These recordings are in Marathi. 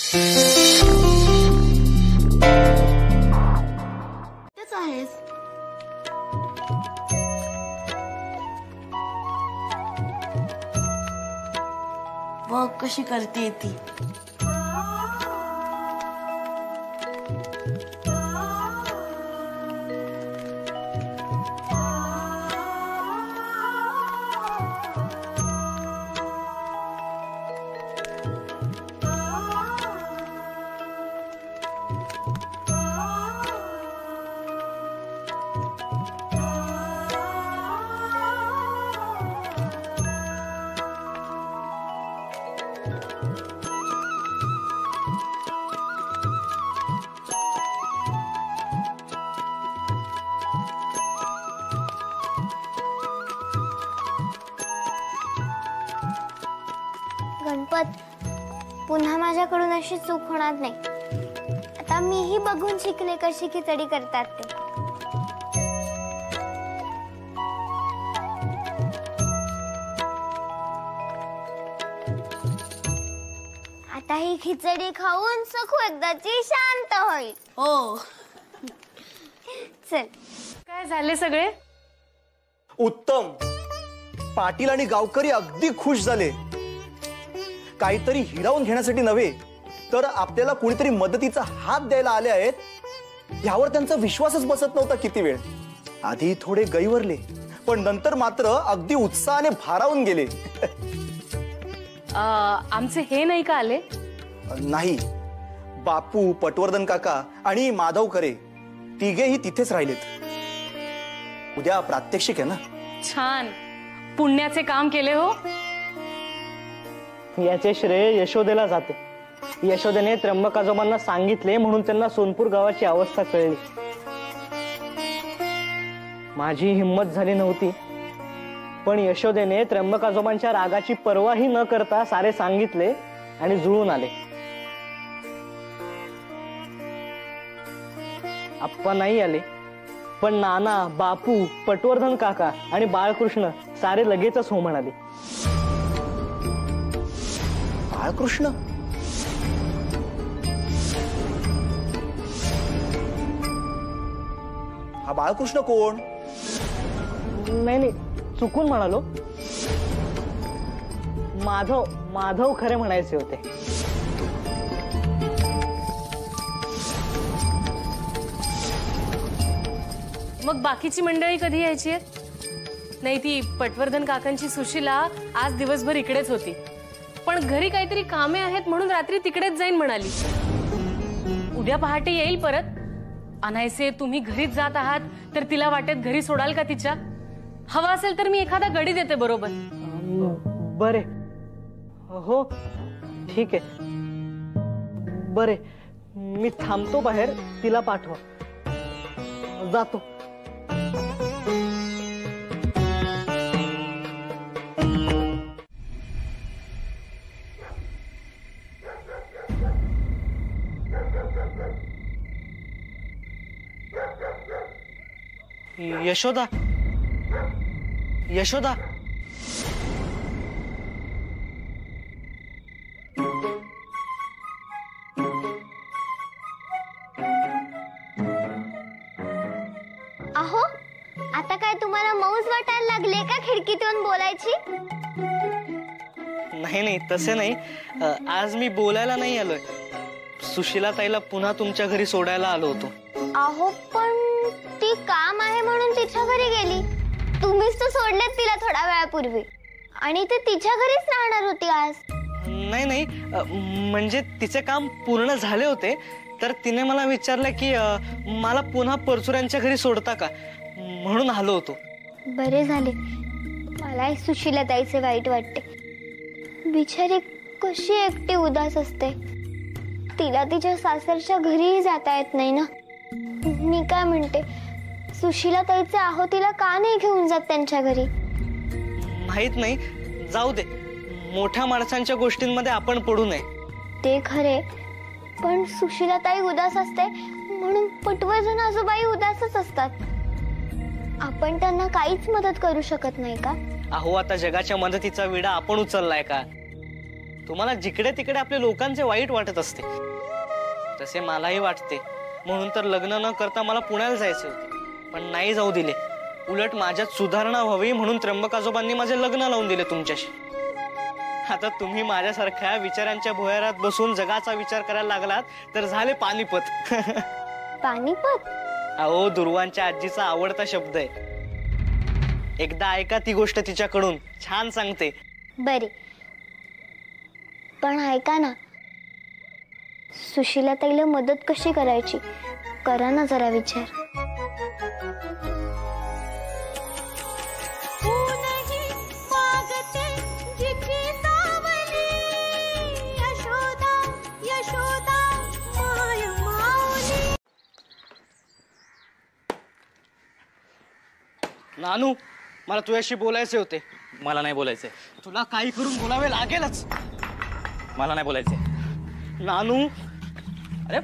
तेच आहेस. बघ कशी करते ती. गणपत, पुन्हा माझ्याकडून अशी चूक होणार नाही. आता मीही बघून शिकले कशी खिचडी करतात ते. आता ही खिचडी खाऊन सखू एकदाची शांत होईल. हो. चल. काय झाले सगळे? उत्तम. पाटील आणि गावकरी अगदी खुश झाले. काहीतरी हिरावून घेण्यासाठी नव्हे तर आपल्याला कुणीतरी मदतीचा हात द्यायला आले आहेत यावर त्यांचा विश्वासच बसत नव्हता. किती वेळ आधी थोडे गैवरले पण नंतर मात्र अगदी उत्साहाने भारावून गेले. आमचे हे नाही का आले? नाही, बापू, पटवर्धन काका आणि माधव खरे तिघेही तिथेच राहिलेत. उद्या प्रात्यक्षिक आहे ना. छान, पुण्याचे काम केले हो. याचे श्रेय यशोदेला जाते. यशोदेने त्र्यंबक आजोबांना सांगितले म्हणून त्यांना सोनपूर गावाची अवस्था कळली. माझी हिंमत झाली नव्हती पण यशोदेने त्र्यंबक आजोबांच्या रागाची पर्वाही न करता सारे सांगितले आणि जुळून आले. आप्पा नाही आले पण नाना, बापू, पटवर्धन काका आणि बाळकृष्ण सारे लगेचच हो म्हणाले. बाळकृष्ण? हा बाळकृष्ण कोण? नाही नाही, चुकून म्हणालो. माधव खरे म्हणायचे होते. मग बाकीची मंडळी कधी यायची आहेत? नाही, ती पटवर्धन काकांची सुशीला आज दिवसभर इकडेच होती पण घरी काहीतरी कामे आहेत म्हणून रात्री तिकडेच जाईन म्हणाली. उद्या पहाटे येईल परत. अनायसे तुम्ही घरीच जात आहात तर तिला वाटेत घरी सोडाल का तिच्या? हवा असेल तर मी एखादा गडी देते बरोबर. बरे, हो ठीक आहे. बरे, मी थांबतो बाहेर. तिला पाठवा. जातो. यशोदा, यशोदा. अहो, आता काय तुम्हाला मौज वाटायला लागले का खिडकीतून बोलायची? नाही नाही, तसे नाही. आज मी बोलायला नाही आलोय. सुशीला ताईला पुन्हा तुमच्या घरी सोडायला आलो होतो. अहो, पण ती काम आहे म्हणून तिच्या घरी गेली. तुम्हीच तर सोडलेत तिला थोड्या वेळापूर्वी आणि ते तिच्या घरीच राहणार होती आज. नाही नाही, म्हणजे तिचे काम पूर्ण झाले होते तर तिने मला विचारलं की मला पुन्हा परचुऱ्यांच्या घरी सोडता का म्हणून आलो होतो. बरे झाले. मला सुशीला ताईचे वाईट वाटते. बिचारी कशी एकटी उदास असते. तिला तिच्या सासरच्या घरीही जाता येत नाही ना. मी काय म्हणते, सुशीला ताईचे आहो तिला का नाही घेऊन जात त्यांच्या घरी? माहित नाही, जाऊ दे. मोठ्या माणसांच्या गोष्टींमध्ये आपण पडू नये. ते खरे, पण सुशीला ताई उदास असते म्हणून पटवर्धन आजोबाई उदासच असतात. आपण त्यांना काहीच मदत करू शकत नाही का? अहो, आता जगाच्या मदतीचा विडा आपण उचललाय का? तुम्हाला जिकडे तिकडे आपल्या लोकांचे वाईट वाटत असते, तसे मलाही वाटते. म्हणून तर लग्न न करता मला पुण्याला जायचे होते, पण नाही जाऊ दिले. उलट माझ्यात सुधारणा व्हावी म्हणून त्र्यंबक आजोबांनी माझे लग्न लावून दिले तुमच्याशी. आता तुम्ही माझ्यासारख्या विचारांच्या भुयारात बसून जगाचा विचार करायला लागलात तर झाले पानिपत. पानिपत? अहो, दुर्वांच्या आजीचा आवडता शब्द आहे. एकदा ऐका ती गोष्ट तिच्याकडून, छान सांगते. बरे, पण ऐका ना, सुशीला ताईला मदत कशी करायची करा ना जरा विचार. नानू, मला तुझ्याशी बोलायचे होते. मला नाही बोलायचंय. तुला काही करून बोलावे लागेलच. मला नाही बोलायचंय. नानू, अरे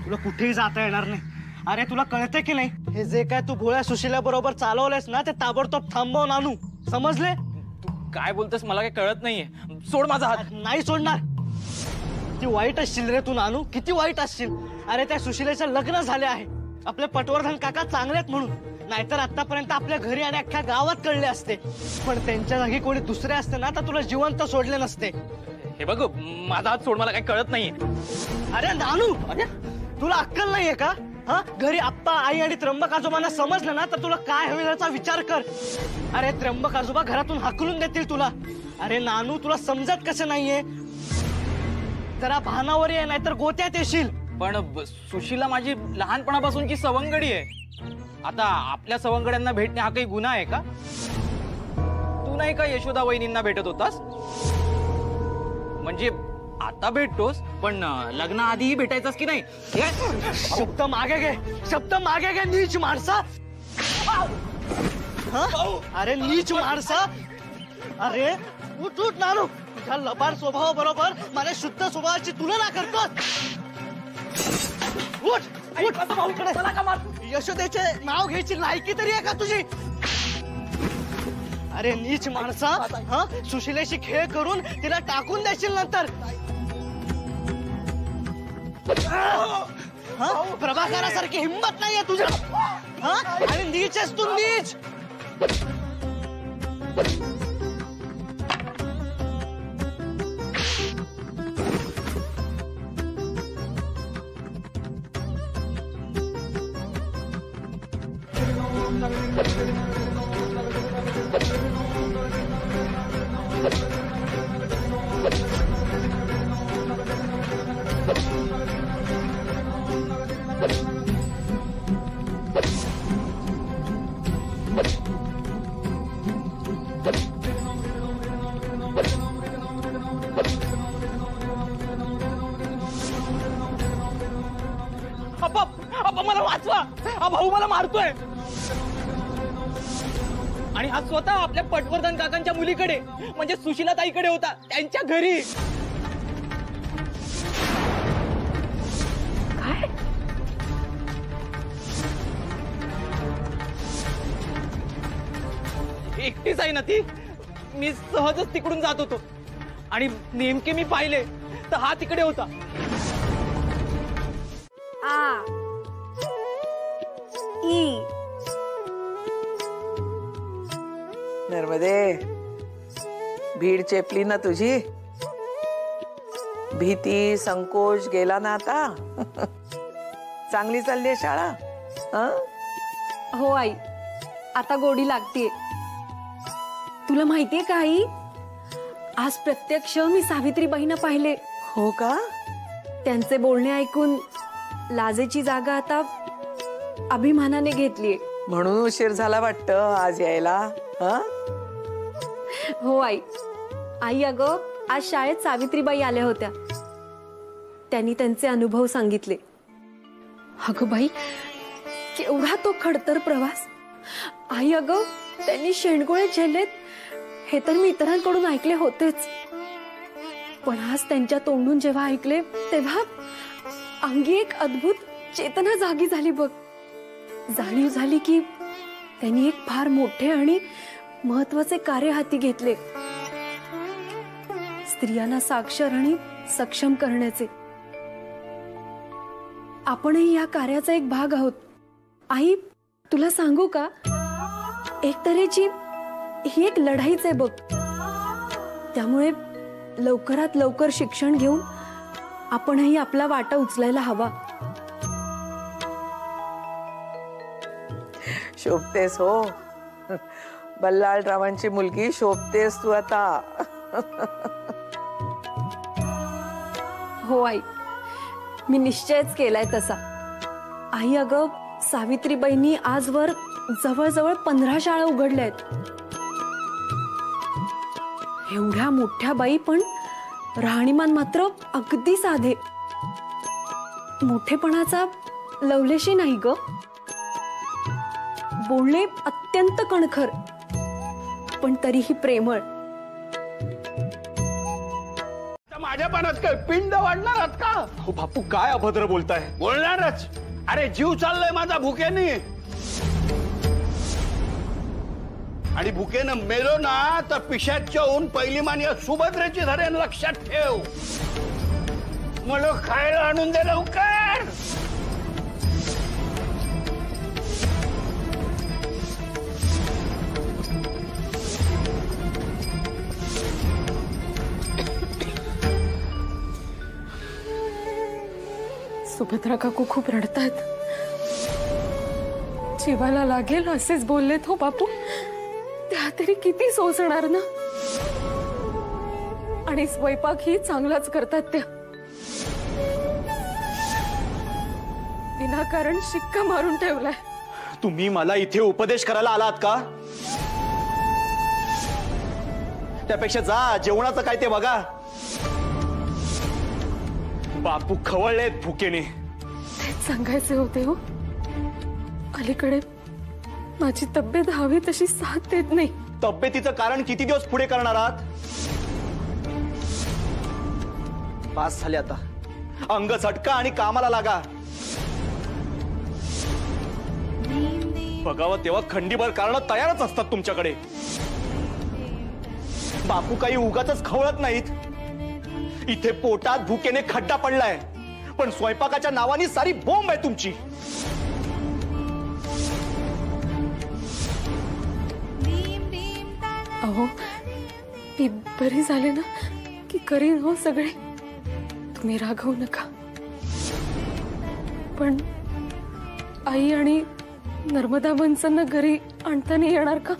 तुला कुठेही जाता येणार नाही. अरे तुला कळतंय की नाही, हे जे काय तू भोळ्या सुशीला बरोबर चालवलंयस ना, ते ताबडतोब थांबव नानू, समजले? तू काय बोलतोस मला काही कळत नाहीये. सोड माझा हात. नाही सोडणार. किती वाईट असशील रे तू नानू, किती वाईट असशील. अरे त्या सुशीलेचं लग्न झाले आहे. आपले पटवर्धन काका चांगलेत म्हणून, नाहीतर आतापर्यंत आपल्या घरी आणि अख्ख्या गावात कळले असते. पण त्यांच्या जागी कोणी दुसरे असते ना तर तुला जिवंत सोडले नसते. हे बघ, माझा हात सोड, मला काही कळत नाहीये. अरे नानू, अरे तुला अक्कल नाहीये का? हा, घरी आप्पा, आई आणि त्र्यंबक आजोबांना समजलं ना तर तुला काय होईल याचा विचार कर. अरे त्र्यंबक आजोबा घरातून हाकलून देतील तुला. अरे नानू, तुला समजत कसं नाहीये? जरा भानावर ये, नाहीतर गोत्यात येशील. पण सुशीला माझी लहानपणापासूनची सवंगडी आहे. आता आपल्या सवंगड्यांना भेटणे हा काही गुन्हा आहे का? तू नाही का यशोदा वहिनींना भेटत होतास? म्हणजे आता भेटतोस, पण लग्नाआधीही भेटायचास की नाही? शब्द मागे घे, शब्द मागे घे, नीच माणसा. अरे नीच माणसा. अरे उठ उठ नानू, तुझ्या लबाड स्वभावा बरोबर माझ्या शुद्ध स्वभावाची तुलना करतो. उठ उठ, यशोदेचे नाव घ्यायची लायकी तरी आहे का तुझी? अरे नीच माणसा, हा, सुशिलेशी खेळ करून तिला टाकून देशील नंतर. प्रभाकरासारखी हिंमत नाहीये तुझ्या. हा, आणि नीच आहेस तू, नीच. मला वाचवा, भाऊ मला मारतोय. आणि हा स्वतः आपल्या पटवर्धन काकांच्या मुलीकडे, म्हणजे सुशीला ताईकडे होता, त्यांच्या घरी. काय? एकटीच आहे ना ती? मी सहजच तिकडून जात होतो आणि नेमके मी पाहिले तर हा तिकडे होता. नर्मदे, भीड चेपली ना तुझी? भीती संकोच गेला ना आता? चांगली चालली शाळा? हो आई, आता गोडी लागतीये. तुला माहितीये का आई, आज प्रत्यक्ष मी सावित्रीबाईंना पाहिले. हो का? त्यांचे बोलणे ऐकून लाजेची जागा आता अभिमानाने घेतलीये. म्हणून उशीर झाला वाटतं आज यायला. हो आई. आई अगं, आज शाळेत सावित्रीबाई आल्या होत्या. त्यांनी त्यांचे अनुभव सांगितले. अगं बाई, केवढा तो खडतर प्रवास. आई अगं, त्यांनी शेंडगोळे झेललेत हे तर मी इतरांकडून ऐकले होतेच, पण आज त्यांच्या तोंडून जेव्हा ऐकले तेव्हा अंगी एक अद्भुत चेतना जागी झाली बघ. जाणीव झाली की त्यांनी एक फार मोठे आणि महत्वाचे कार्य हाती घेतले. स्त्रियांना साक्षर आणि सक्षम करण्याचे. आपणही या कार्याचा एक भाग आहोत. आई, तुला सांगू का, एक तऱ्हेची ही एक लढाईच आहे बघ. त्यामुळे लवकरात लवकर शिक्षण घेऊन आपणही आपला वाटा उचलायला हवा. शोभतेस हो, बल्लाळरावांची मुलगी शोभतेस तू आता. हो आई, मी निश्चयच केलाय तसा. आई, अगं सावित्रीबाईंनी आजवर जवळजवळ 15 शाळा उघडल्या आहेत. एवढ्या मोठ्या बाई, पण राहणीमान मात्र अगदी साधे. मोठेपणाचा लवलेशी नाही ग. बोलणे अत्यंत कणखर, पण तरीही प्रेमळ. माझ्या पानात काय पिंड वाढणार आहात का? हो बापू, काय अभद्र बोलताय. बोलणारच. अरे जीव चाललाय माझा भुकेने, आणि भुकेनं मेलो ना तर पिशाच्या होऊन पहिली मान या सुभद्रेची धरेन, लक्षात ठेव. मला खायला आणून दे लवकर. सुभद्रा काकू खूप रडतायत. जीवाला लागेल असेच बोललेत हो बापू. त्या तरी किती सोसणार ना. आणि स्वयंपाक ही चांगलाच करतात त्या. विनाकारण शिक्का मारून ठेवलाय. तुम्ही मला इथे उपदेश करायला आलात का? त्यापेक्षा जा, जेवणाचं काय ते बघा. बापू खवळलेत भुकेने. तेच सांगायचे होते हो. अलीकडे माझी तब्येत हवी तशी साथ देत नाही. तब्येतीचं कारण किती दिवस पुढे करणार आहात? पास झाले आता. अंग झटका आणि कामाला लागा. बघावं तेव्हा खंडीभर कारण तयारच असतात तुमच्याकडे. बापू काही उगाचच खवळत नाहीत. इथे पोटात भुकेने खड्डा पडलाय, पण स्वयंपाकाच्या नावाने सारी बोंब आहे तुमची. अहो, मी बरी झाले ना की करीन हो सगळे. तुम्ही रागवू नका. पण आई आणि नर्मदा बनसंना घरी आणता नाही येणार का?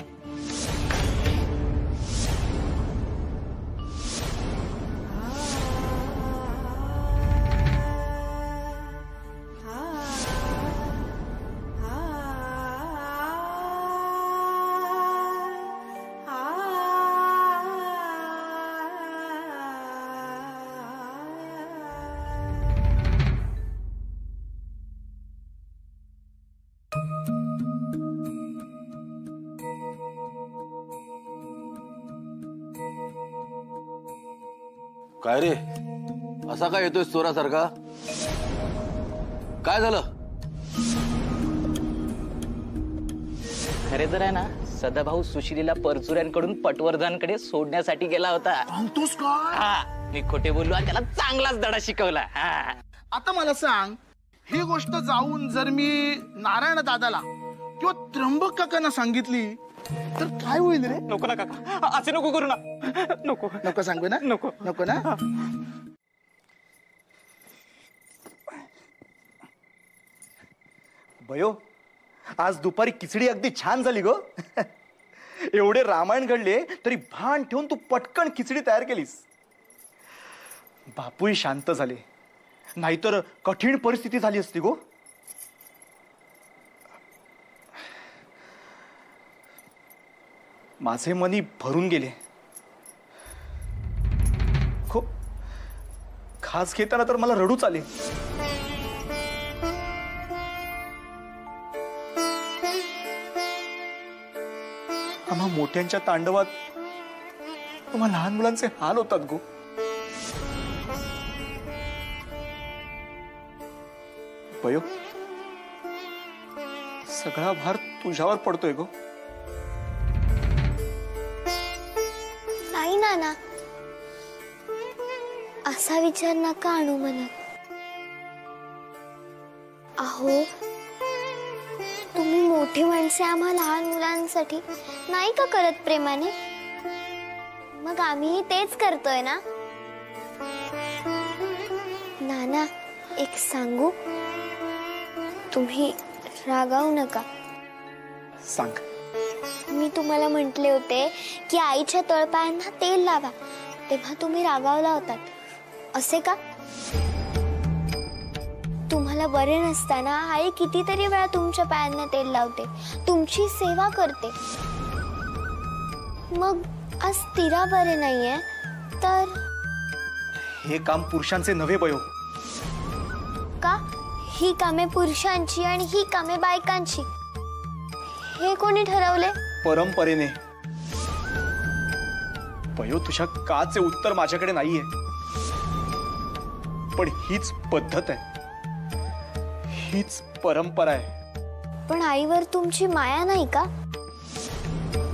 काय रे, असा काय येतोय चोरासारखा? काय झालं? खरे तर आहे ना, सदाभाऊ सुशिलीला परचुऱ्यांकडून पटवर्धनकडे सोडण्यासाठी गेला होता. सांगतोस काय? हा, मी खोटे बोललो आणि त्याला चांगलाच धडा शिकवला. हा. आता मला सांग, ही गोष्ट जाऊन जर मी नारायण दादाला किंवा त्र्यंबक काकांना सांगितली तर काय होईल रे? नको ना काका, असे नको करू ना. नको नको सांगू ना. नको नको ना. भयो, आज दुपारी खिचडी अगदी छान झाली गो. एवढे रामायण घडले तरी भान ठेवून तू पटकन खिचडी तयार केलीस. बापूही शांत झाले, नाहीतर कठीण परिस्थिती झाली असती गो. माझे मनी भरून गेले. खूप खास घेताना तर मला रडूच आले. आम्हा मोठ्यांच्या तांडवात आम्हा लहान मुलांचे हाल होतात गो. पयो, सगळा भार तुझ्यावर पडतोय गो. नाही नाना, असा विचार नका आणू मनात. अहो, तुम्ही मोठी माणसे आम्हा लहान मुलांसाठी नाही का करत प्रेमाने? मग आम्ही तेच करतोय ना. नाना, एक सांगू? तुम्ही रागावू नका. सांग. मी तुम्हाला म्हटले होते की आईच्या तळपायांना तेल लावा, तेव्हा तुम्ही रागावला होतात, असे का? तुम्हाला बरे नसताना आई कितीतरी वेळा तुमच्या पायांना तेल लावते, तुमची सेवा करते. मग आज तिला बरे नाहीये तर हे काम पुरुषांचे नव्हे बयो. का? ही कामे पुरुषांची आणि ही कामे बायकांची, हे कोणी ठरवले? परंपरेने. बयो, तुझ्या काचे उत्तर माझ्याकडे नाहीये, पण हीच पद्धत आहे, हीच परंपरा आहे. पण आईवर तुमची माया नाही का?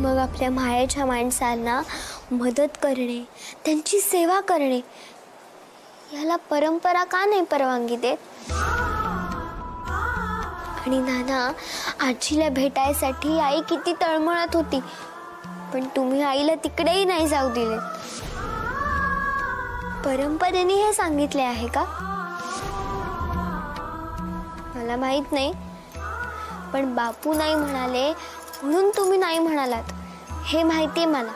मग आपल्या मायेच्या माणसांना मदत करणे, त्यांची सेवा करणे, याला परंपरा का नाही परवानगी देत? आणि नाना, आजीला भेटायसाठी आई किती तळमळत होती, पण तुम्ही आईला तिकडेही नाही जाऊ दिले. परंपरेने हे सांगितले आहे का? मला माहित नाही, पण बापू नाही म्हणाले म्हणून तुम्ही नाही म्हणालात, हे माहितीये मला.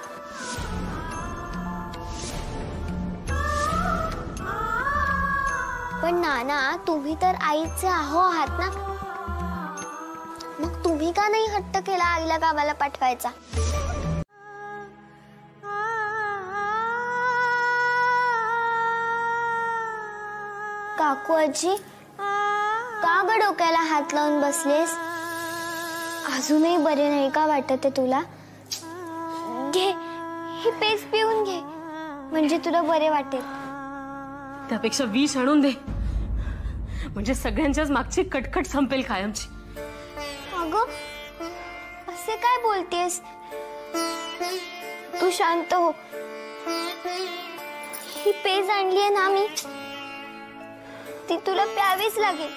पण नाना, तुम्ही तर आईचे आहो आहात ना, मग तुम्ही का नाही हट्ट केला आईला गावाला पाठवायचा? काकू आजी, का ग डोक्याला हात लावून बसलेस? अजूनही बरे नाही का वाटत आहे तुला? घे, ही पेज पिऊन घे, म्हणजे तुला बरे वाटेल. त्यापेक्षा विष आणून दे, म्हणजे सगळ्यांच्याच मागची कटकट संपेल कायमची. अगं, असे काय बोलतेस? तू शांत हो. ही पेज आणलीये ना मी, ती तुला प्यावीच लागेल.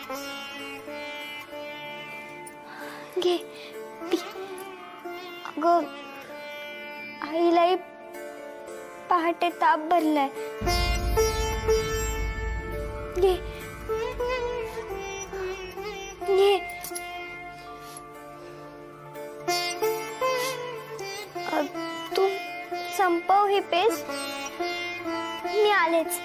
घे, पी. अगं, आईलाही पहाटे ताप भरलाय. घे, घे. तू संपव ही पेज, मी आलेच.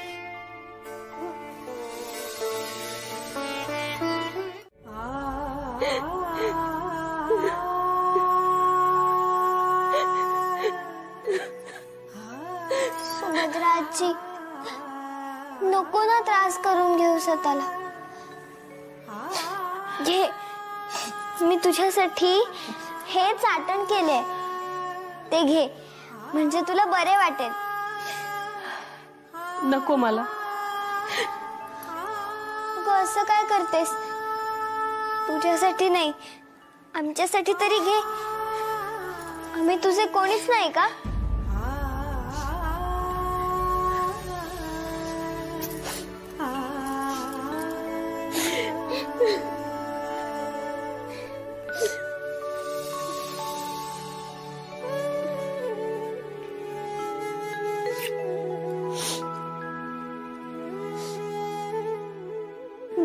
सुभद्रा आजी, नको ना त्रास करून घेऊ स्वतःला. घे, मी तुझ्यासाठी हे चाटण केले, ते घे, म्हणजे तुला बरे वाटेल. नको मला. असं काय करतेस? तुझ्यासाठी नाही, आमच्यासाठी तरी घे. आम्ही तुझे कोणीच नाही का?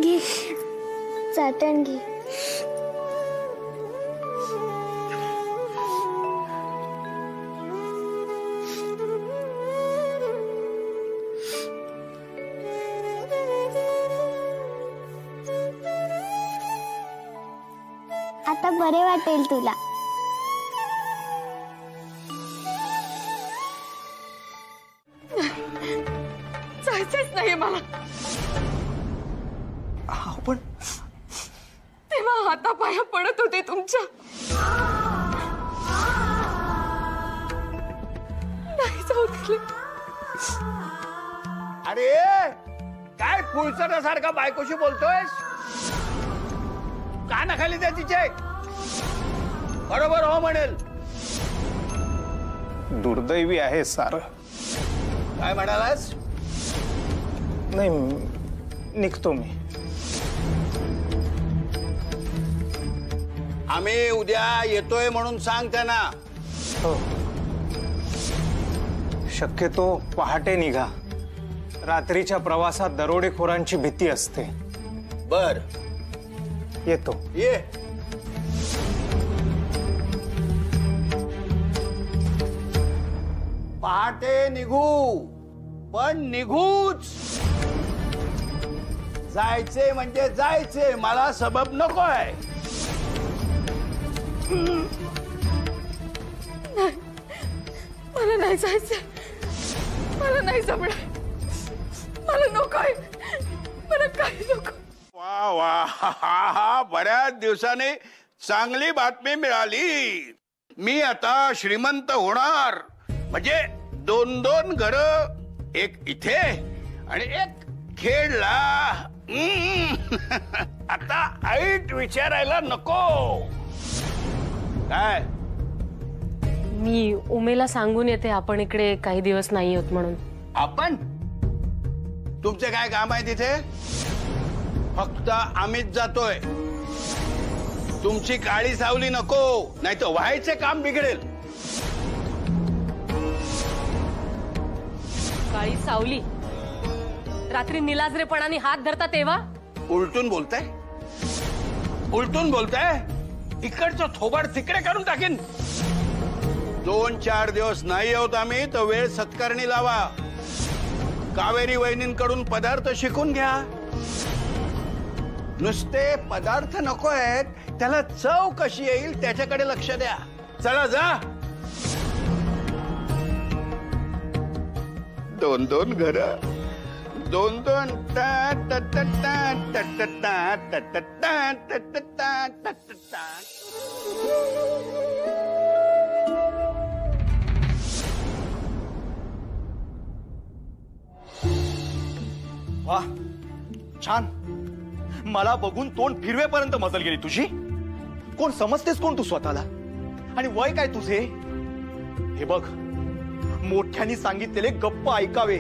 घे, चाटण घे. आता बरे वाटेल तुला. जायचंच नाही मला. पण तेव्हा हातापाया पडत होते तुमच्या. नाही जाऊ दिले. अरे काय फुलसटासारखा बायकोशी बोलतोयस? कानाखाली द्या तिचे. बरोबर हो म्हणेल. दुर्दैवी आहे सार. काय म्हणालास? नाही निघतो मी. आम्ही उद्या येतोय म्हणून सांग त्यांना. हो, शक्यतो पहाटे निघा. रात्रीच्या प्रवासात दरोडेखोरांची भीती असते. बर, येतो. ये. पहाटे निघू, पण निघूच. जायचे म्हणजे जायचे, मला सबब नकोय. मला नाही जायचंय, मला नाही जमणार, मला नकोय, मला काही नको. वा वा, बऱ्याच दिवसाने चांगली बातमी मिळाली. मी आता श्रीमंत होणार. म्हणजे 2-2 घर, एक इथे आणि एक खेडला. आता ऐट विचारायला नको. काय? मी उमेला सांगून येते आपण इकडे काही दिवस नाही होत म्हणून. आपण? तुमचे काय काम आहे तिथे? फक्त आम्हीच जातोय. तुमची काळी सावली नको, नाही तर व्हायचे काम बिघडेल. काळी सावली? रात्री निलाजरेपणाने हात धरता तेव्हा? उलटून बोलताय, उलटून बोलताय. इकडचं थोबाड तिकडे काढून टाकेन. 2-4 दिवस नाही आहोत आम्ही, तर वेळ सत्कारणी लावा. कावेरी वहिनींकडून पदार्थ शिकून घ्या. नुसते पदार्थ नको आहेत, त्याला चव कशी येईल त्याच्याकडे लक्ष द्या. चला जा. 2-2 घर, 2-2 वा, छान. मला बघून तोंड फिरवेपर्यंत मजल गेली तुझी. कोण समजतेस कोण तू स्वतःला? आणि वय काय तुझे? हे बघ, मोठ्यांनी सांगितलेले गप्प ऐकावे.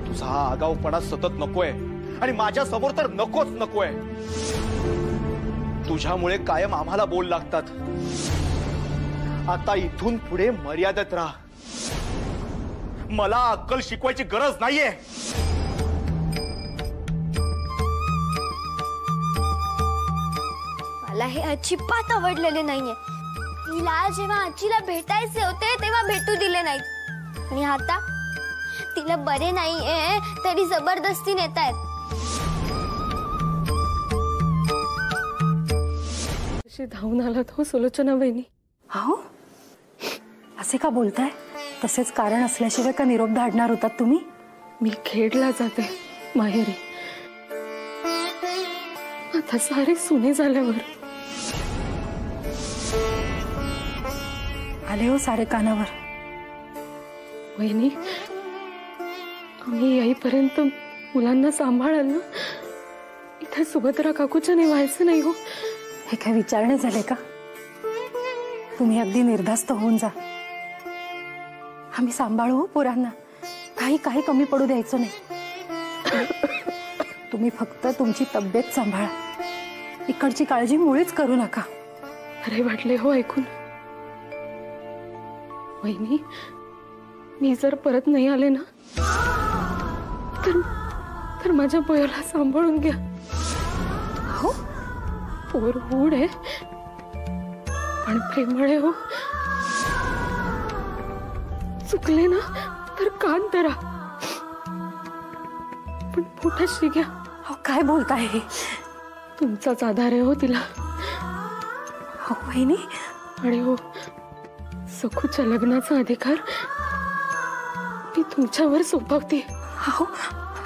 तुझा हा आगाऊपणा सतत नकोय, आणि माझ्या समोर तर नकोच नकोय. तुझ्यामुळे कायम आम्हाला बोल लागतात. आता इथून पुढे मर्यादेत राहा. मला अक्कल शिकवायची गरज नाहीये. मला हे अजिबात आवडलेले नाहीये. तिला जेव्हा आजीला भेटायचे होते तेव्हा भेटू दिले नाहीत, आणि आता तिला बरे नाहीये तरी जबरदस्ती नेतायत. अशी धावून आलात हो सुलोचना बहिणी. हो, असे का बोलताय? तसेच कारण असल्याशिवाय का निरोप धाडणार होतात तुम्ही? मी खेडला जाते माहेरी. आता सारे सुने झाल्यावर आले हो सारे कानावर. वहिनी, आम्ही येईपर्यंत मुलांना सांभाळाल ना? इथे सुभद्रा काकूच्या व्हायचं नाही हो. हे काय विचारणे झाले का? तुम्ही अगदी निर्धास्त होऊन जा. आम्ही सांभाळू हो पोरांना, काही कमी पडू द्यायचं नाही. तुम्ही फक्त तुमची तब्येत सांभाळा. इकडची काळजी मुळीच करू नका. अरे वाटले हो ऐकून. वहिनी, मी जर परत नाही आले ना तर माझ्या पोराला सांभाळून घ्या. हो, पोर हुड आहे पण प्रेमळ आहे हो. चुकले ना तर कान धरा, पण पोटाशी घ्या. हो, काय बोलताय? तुमचाच आधार आहे हो तिला. हो वहिनी. आणि हो, सखूच्या लग्नाचा अधिकार मी तुमच्यावर सोपवते. हो,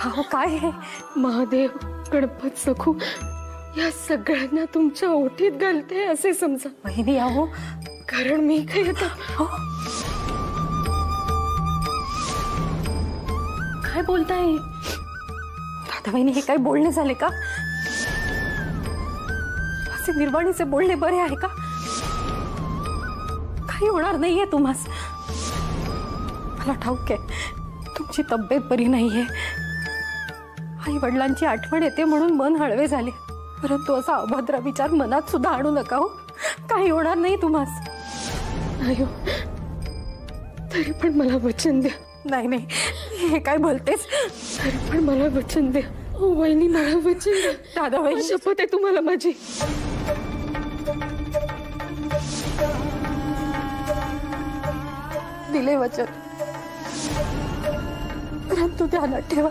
हो, काय हे? महादेव, गणपत, सखू या सगळ्यांना तुमच्या ओठीत घालते असे समजा. वहिनी आहो, कारण मी काय येतो. हो, काय बोलताय दादा वहिनी? हे काय बोलणे झाले का? असे निर्वाणीचे बोलणे बरे आहे का? काही होणार नाहीये तुम्हास. मला ठाऊक आहे तुमची तब्येत बरी नाहीये. आई वडिलांची आठवण येते म्हणून मन हळवे झाले, परंतु असा अभद्र विचार मनात सुद्धा आणू नका हो. काही होणार नाही तुम्हास. अयो, तरी पण मला वचन द्या. नाही नाही, हे काय बोलतेस? तरी पण मला वचन द्या. ओ वहिनी, मला वचन द्या. दादाबाई, शपथ आहे तुम्हाला माझी. दिले वचन, परंतु ध्यानात ठेवा,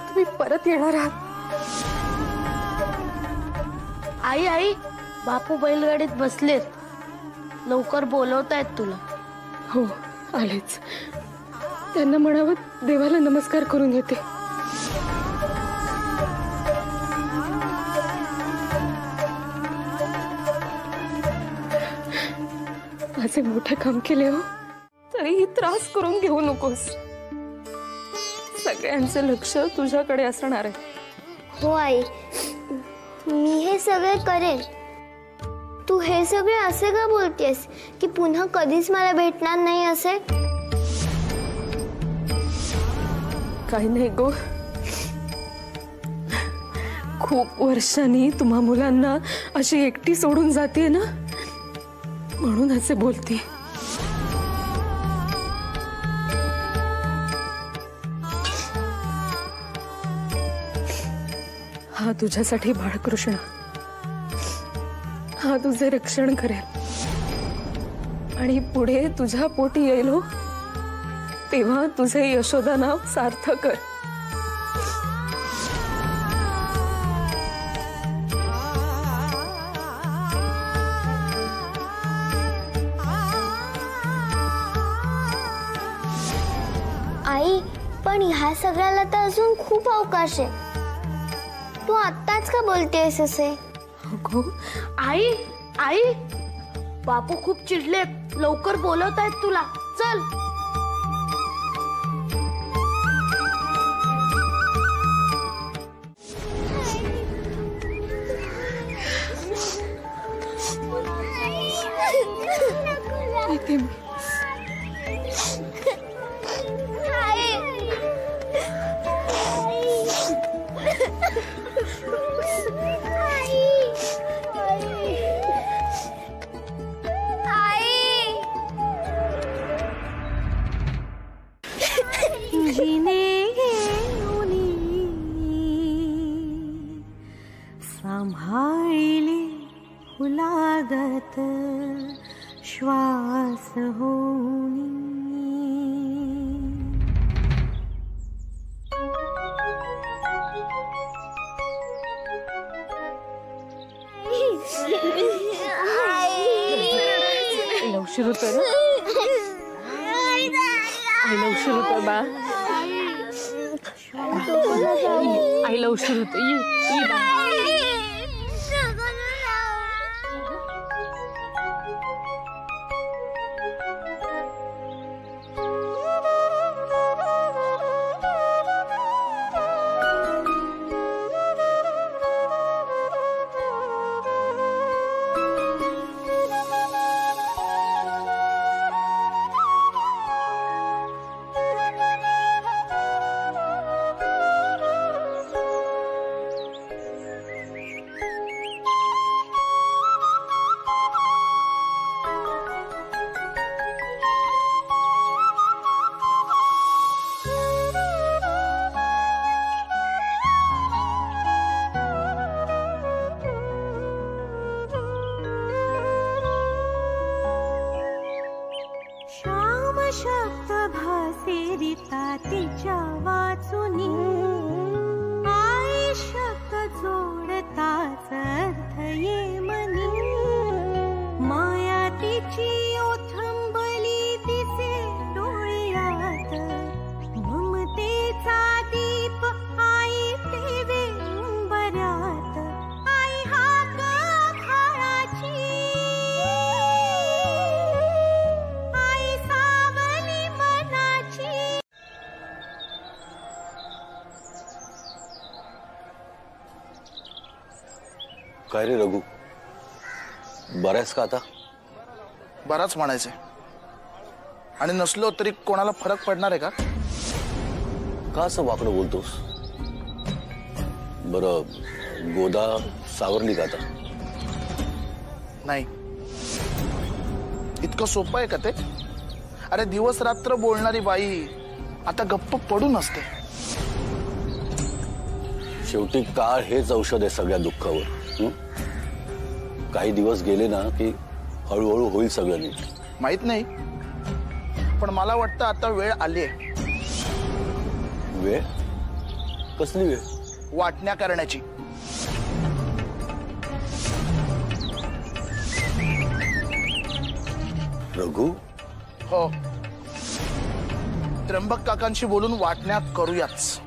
तुम्ही परत येणार आहात. आई आई, बापू बैलगाडीत बसलेत, लवकर बोलवतायत तुला. हो, आलेच. त्यांना म्हणावं देवाला नमस्कार करून येते. माझे मोठे काम केले हो, तरीही त्रास करून घेऊ नकोस. सगळ्यांचे लक्ष तुझ्याकडे असणार आहे. हो आई, मी हे सगळे करेन. तू हे सगळे असे का बोलतेस की पुन्हा कधीच मला भेटणार नाही असे? काही नाही गो, खूप वर्षांनी तुम्हा मुलांना अशी एकटी सोडून जाते ना, म्हणून असे बोलते. हा तुझ्यासाठी बाळकृष्ण, हा तुझे रक्षण करेल आणि पुढे तुझ्या पोटी येईल हो, तेव्हा तुझे यशोदा नाव सार्थक कर. आई, पण ह्या सगळ्याला तर अजून खूप अवकाश आहे. तू आत्ताच का बोलतेस असे? अगो, आई आई, बापू खूप चिडलेत, लवकर बोलवतायत तुला. चल. येते मी. सांभाळिले हुलागत श्वास होनी. उशीर होतोय ना, आईला उशीर होतोय बा, आईला उशीर होतोय. ये बा. शब्द भासेरिता तिच्या वाचुनी, आई शब्द जोडताच अर्थ ये मनी. माया तिची ओथंबली दिसे डोळ्यात, ममतेचा दीप आई तेवे उंबऱ्यात. आई हाक भाळाची, आई सावली मनाची. काय रे रघु, बरायस का आता? बराच म्हणायचंय, आणि नसलो तरी कोणाला फरक पडणार आहे का? का असं वाकडं बोलतोस? बरं गोदा सावरली का आता? नाही, इतकं सोपं आहे का ते? अरे दिवस रात्र बोलणारी बाई आता गप्प पडू नसते. शेवटी काळ हेच औषध आहे सगळ्या दुःखावर. काही दिवस गेले ना की हळूहळू होईल सगळं नीट. माहित नाही, पण मला वाटतं आता वेळ आली आहे. वेळ? कसली वेळ? वाटण्या करण्याची. रघु? हो, त्र्यंबक काकांशी बोलून वाटण्या करूयाच.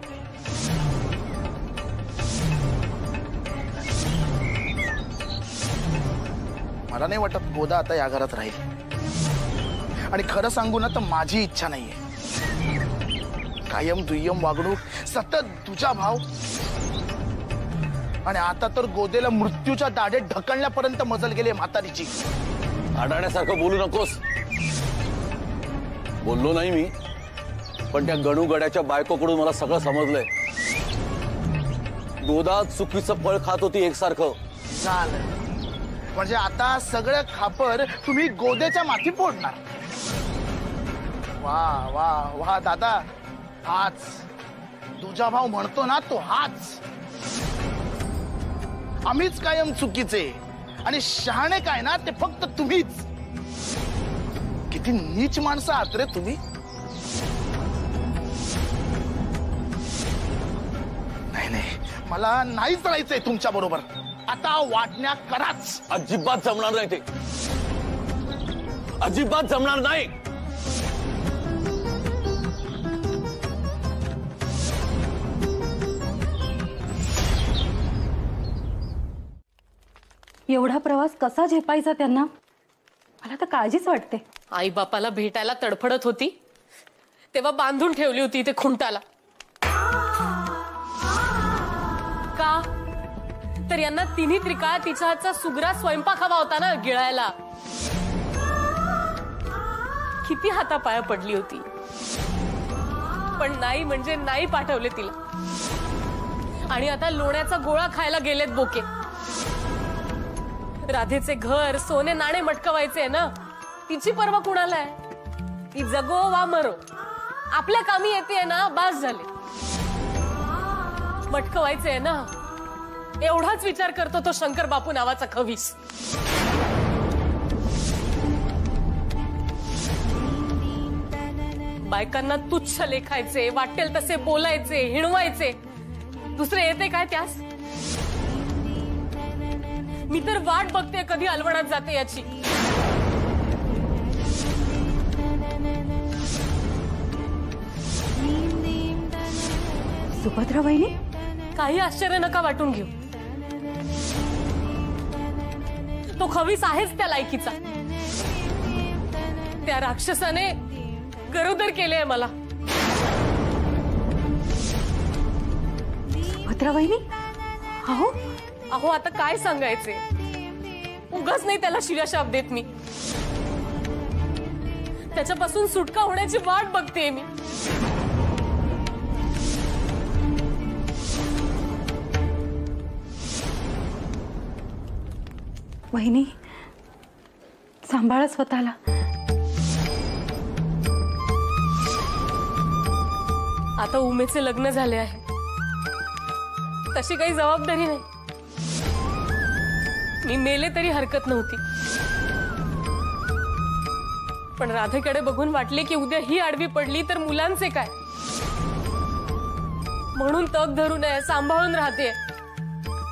मला नाही वाटत गोदा आता या घरात राहील. आणि खरं सांगू ना तर माझी इच्छा नाहीये. कायम दुय्यम वागणूक, सतत तुझा भाव, आणि आता तर गोदेला मृत्यूच्या दाढेत ढकलण्यापर्यंत मजल गेली म्हातारीची. आडाण्यासारखं बोलू नकोस. बोललो नाही मी, पण त्या गणूगड्याच्या बायकोकडून मला सगळं समजलंय. गोदा चुकीचं फळ खात होती एकसारखं. झालं म्हणजे आता सगळं खापर तुम्ही गोदेच्या माथी फोडणार. वा वा वा दादा, हाच तुझा भाऊ म्हणतो ना, तो हाच. आम्हीच कायम चुकीचे आणि शहाणे काय ना ते फक्त तुम्हीच. किती नीच माणसं आहात रे तुम्ही. नाही नाही, मला नाहीच राहायचंय तुमच्या बरोबर. आता वाटण्या कराच. अजिबात जमणार नाही ते. अजिबात जमणार नाही. एवढा प्रवास कसा झेपायचा त्यांना, मला तर काळजीच वाटते. आई बापाला भेटायला तडफडत होती तेव्हा बांधून ठेवली होती ते खुंटाला. का तर यांना तिन्ही त्रिकाळ तिच्या हातचा सुगरा स्वयंपाक हवा होता ना गिळायला. किती हातापाया पडली होती, पण नाही म्हणजे नाही पाठवले तिला. आणि आता लोण्याचा गोळा खायला गेलेत बोके. राधेचे घर सोने नाणे मटकवायचे ना, तिची पर्वा कुणाला आहे? ती जगो वा मरो, आपल्या कामी येते ना, बास झाले. मटकवायचे ना, एवढाच विचार करतो तो शंकर बापू नावाचा खवीस. बायकांना तुच्छ लेखायचे, वाटेल तसे बोलायचे, हिणवायचे. दुसरे येते काय त्यास? मी तर वाट बघते कधी अलवणात जाते याची. सुभद्रा वहिनी, काही आश्चर्य नका वाटून घेऊ. तो खवीस आहेच त्या लायकीचा. त्या राक्षसाने गरोदर केले मला. सुभद्रा वहिनी, अहो अहो आता काय सांगायचे. उगाच नाही त्याला शिव्याशाप देत मी. त्याच्यापासून सुटका होण्याची वाट बघते मी. वहिनी, सांभाळा स्वतःला. आता उमेचे लग्न झाले आहे, तशी काही जबाबदारी नाही. मी मेले तरी हरकत नव्हती, पण राधेकडे बघून वाटले की उद्या ही आडवी पडली तर मुलांचे काय, म्हणून तग धरू नये, सांभाळून राहते.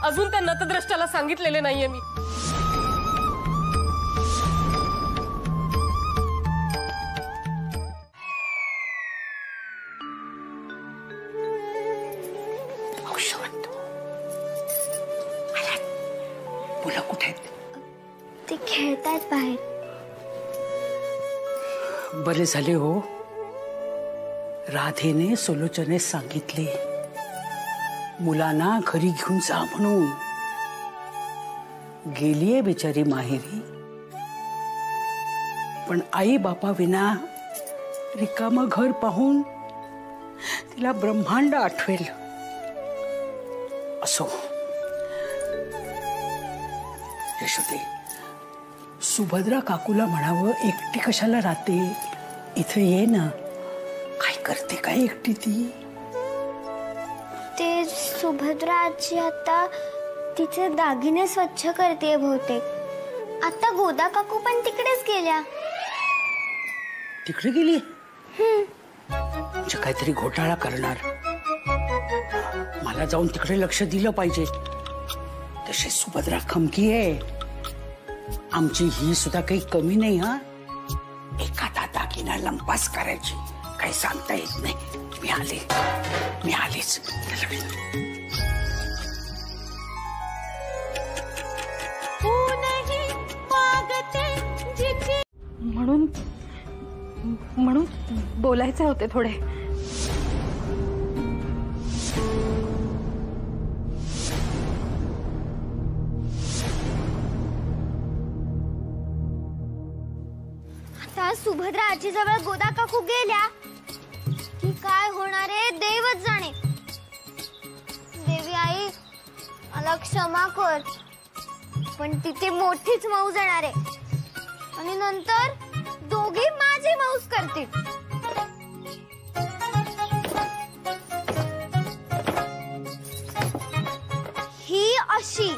अजून त्या नतद्रष्टाला सांगितलेले नाहीये मी. मुलं कुठे आहेत? ते खेळतात बाहेर. बरे झाले हो, राधेने सुलोचने सांगितले मुलांना घरी घेऊन जा म्हणून. गेलीये बिचारी माहेरी, पण आई बापा विना रिकामं घर पाहून तिला ब्रह्मांड आठवेल. असो. यशोदे, सुभद्रा काकूला म्हणावं एकटी कशाला राहते, इथं ये ना. काय करते काय एकटी ती? ते सुभद्रा आजी आता तिचे दागिने स्वच्छ करते बहुतेक. आता गोदा काकू पण तिकडेच गेल्या. तिकडे गेली? म्हणजे काहीतरी घोटाळा करणार. मला जाऊन तिकडे लक्ष दिलं पाहिजे. तशी सुभद्रा खमकी आहे. आमची ही सुद्धा काही कमी नाही. हा, एखादा दागिना लंपास करायची काही सांगता येत नाही. मी आलेच. म्हणून बोलायचे होते थोडे. आता सुभद्रा आजीजवळ गोदा काकू गेल्या की काय होणार आहे देवच जाणे. देवी आई मला क्षमा कर, पण तिथे मोठीच मौज येणार आहे आणि नंतर दोघी माझी मौज करतील. ही अशी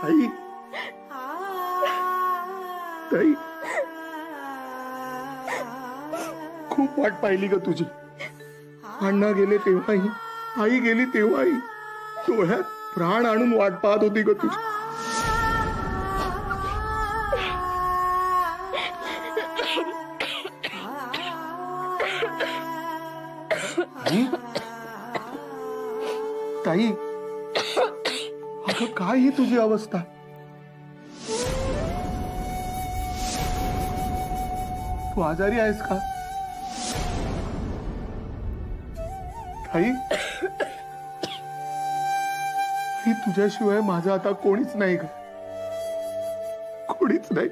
ताई, ताई, खूप वाट पाहिली ग तुझी. अण्णा गेले तेव्हाही, आई गेली तेव्हाही डोळ्यात प्राण आणून वाट पाहत होती ग तुझी. ताई, अगं काय ही तुझी अवस्था? तू आजारी आहेस का ताई? ही तुझ्याशिवाय माझं आता कोणीच नाही ग, कोणीच नाही.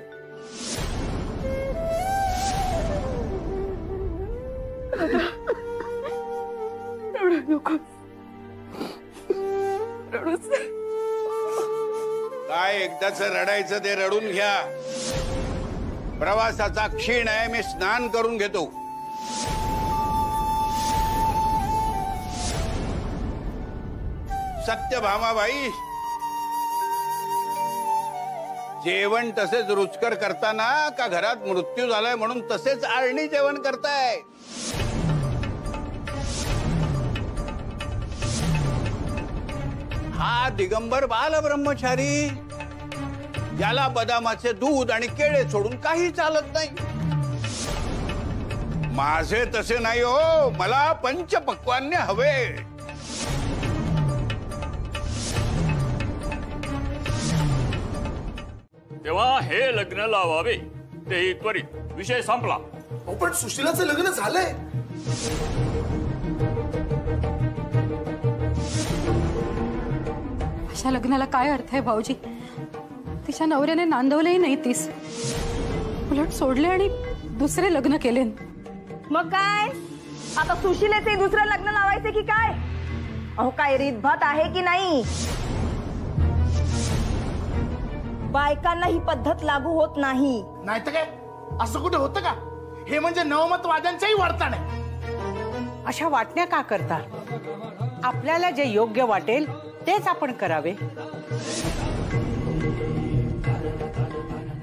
नको रडूच. काय एकदाच रडायचं ते रडून घ्या. प्रवासाचा क्षीण आहे, मी स्नान करून घेतो. सत्यभामाबाई, जेवण तसेच रुचकर करताना का घरात मृत्यू झालाय म्हणून तसेच आळणी जेवण करताय? हा दिगंबर बाल ब्रह्मचारी, ज्याला बदामाचे दूध आणि केळे सोडून काही चालत नाही. माझे तसे नाही हो, मला पंचपक्वान्य हवे. तेव्हा हे लग्न लावावे ते त्वरित. विषय संपला. पण सुशीलाचं लग्न झालंय. अशा लग्नाला काय अर्थ आहे भाऊजी? तिच्या नवऱ्याने नांदवलंही नाही तीस, उलट सोडले आणि दुसरे लग्न केले. मग काय आता सुशीलेचे दुसरं लग्न लावायचे की काय? अहो काय रीतभात आहे की नाही? बायकांना ही पद्धत लागू होत नाही. नाही तर काय, असं कुठे होतं का? हे म्हणजे नवमतवाद्यांच्याही वर्तन आहे. अशा वाटण्या का करता? आपल्याला जे योग्य वाटेल तेच आपण करावे.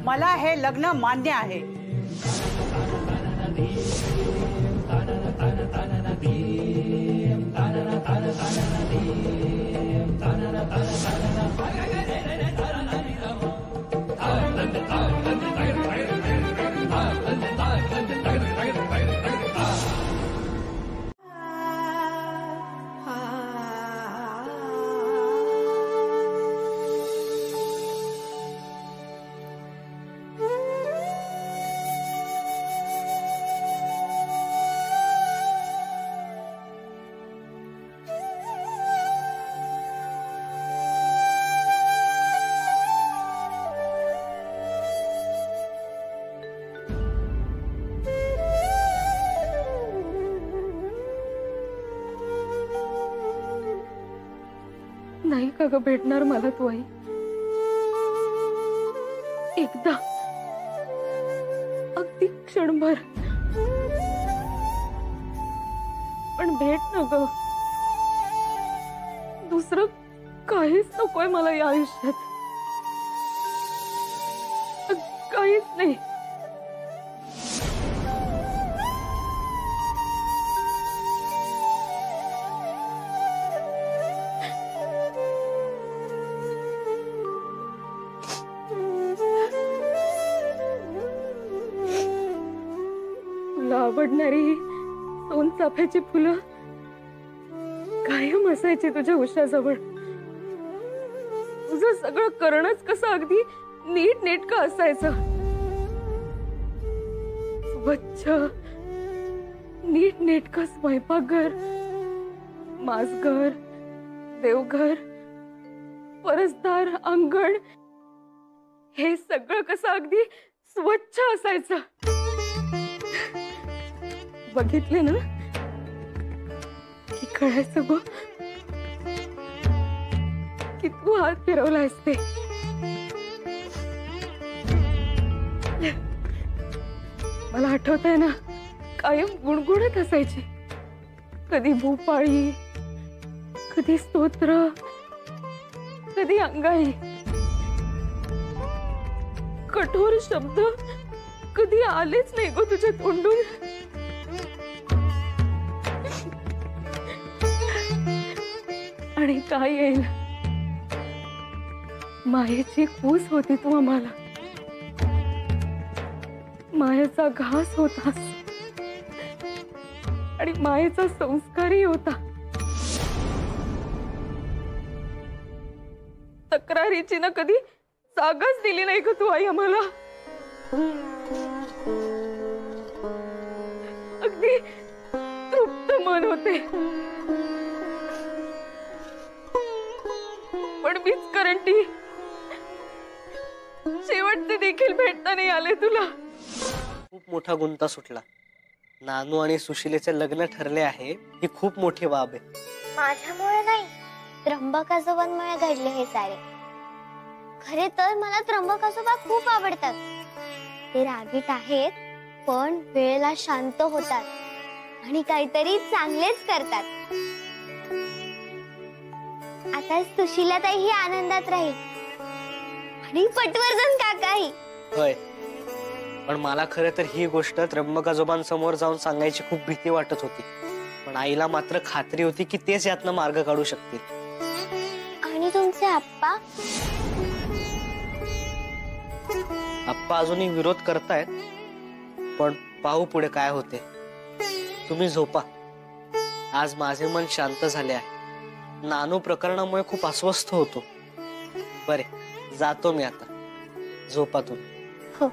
मला हे लग्न मान्य आहे. नाही का ग भेटणार मला तू आई? एकदा अगदी क्षणभर पण भेट न ग. दुसरं काहीच नकोय मला या आयुष्यात. काहीच नाही. आवडणारी सोनचाफ्याची फुलं कायम असायची तुझ्या उशाजवळ. तुझं सगळं करणंच कसं अगदी नीट नेटकं असायचं. स्वच्छ नीट नेटकं स्वयंपाकघर, मासघर, देवघर, परसदार, अंगण हे सगळं कसं अगदी स्वच्छ असायचं. बघितले ना की कळायचं बघ की तू हात फिरवला असते. मला आठवत आहे ना, कायम गुणगुणत असायची. कधी भूपाळी, कधी स्तोत्र, कधी अंगाई. कठोर शब्द कधी आलेच नाही गो तुझ्या तोंडून. आणि काय येईल, मायेची कूस होती तू आम्हाला. मायेचा घास होतास आणि मायेचा संस्कारही होता. तक्रारीची ना कधी जागाच दिली नाही का तू आई आम्हाला. अगदी तृप्त मन होते. पण मीच करंटी शेवटचे देखील भेटता नाही आले तुला. खूप मोठा गुंता सुटला. नानू आणि सुशीलेचे लग्न ठरले आहे ही खूप मोठी बाब आहे. माझ्यामुळे नाही, त्र्यंबकासोबांमुळे घडले हे सारे. खरे तर मला त्र्यंबकासोबा खूप आवडतात. ते रागीट आहेत पण वेळेला शांत होतात आणि काहीतरी चांगलेच करतात. आता सुशीलाताई आनंदात राहील आणि पटवर्धन काकाही. होय, पण मला खरं तर ही गोष्ट त्र्यंबक आजोबांसमोर जाऊन सांगायची खूप भीती वाटत होती. पण आईला मात्र खात्री होती की तेच यातनं मार्ग काढू शकतील. आणि तुमचे आप्पा? आप्पा अजूनही विरोध करतायत, पण पाहू पुढे काय होते. तुम्ही झोपा. आज माझे मन शांत झाले आहे. नानू प्रकरणामुळे खूप अस्वस्थ होतो. बरे, जातो मी आता. झोपा तुम्ही. हो.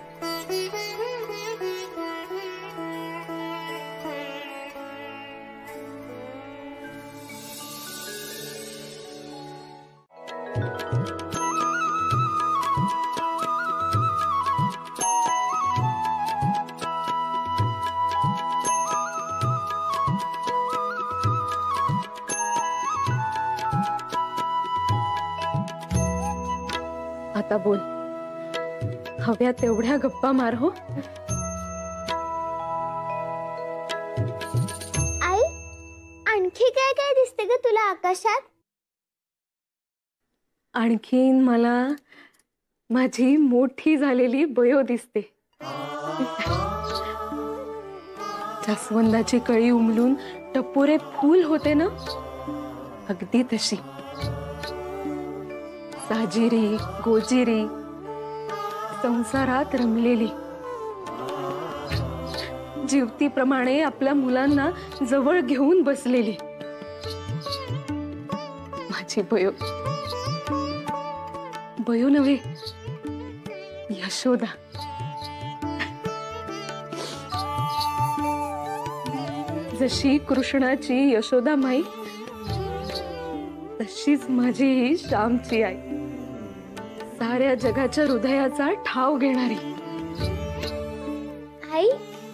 आता बोल, हव्या तेवढ्या गप्पा मार हो. आई, आणखी काय काय दिसते ग तुला आकाशात? आणखीन मला माझी मोठी झालेली बयो दिसते. जास्वंदाची कळी उमलून टपोरे फूल होते ना, अगदी तशी. साजिरी गोजिरी संसारात रमलेली, जीवतीप्रमाणे आपल्या मुलांना जवळ घेऊन बसलेली माझी बयो. बयो नव्हे, यशोदा. जशी कृष्णाची यशोदा माई, तशीच माझी ही श्यामची आई. साऱ्या जगाच्या हृदयाचा ठाव घेणारी. आई,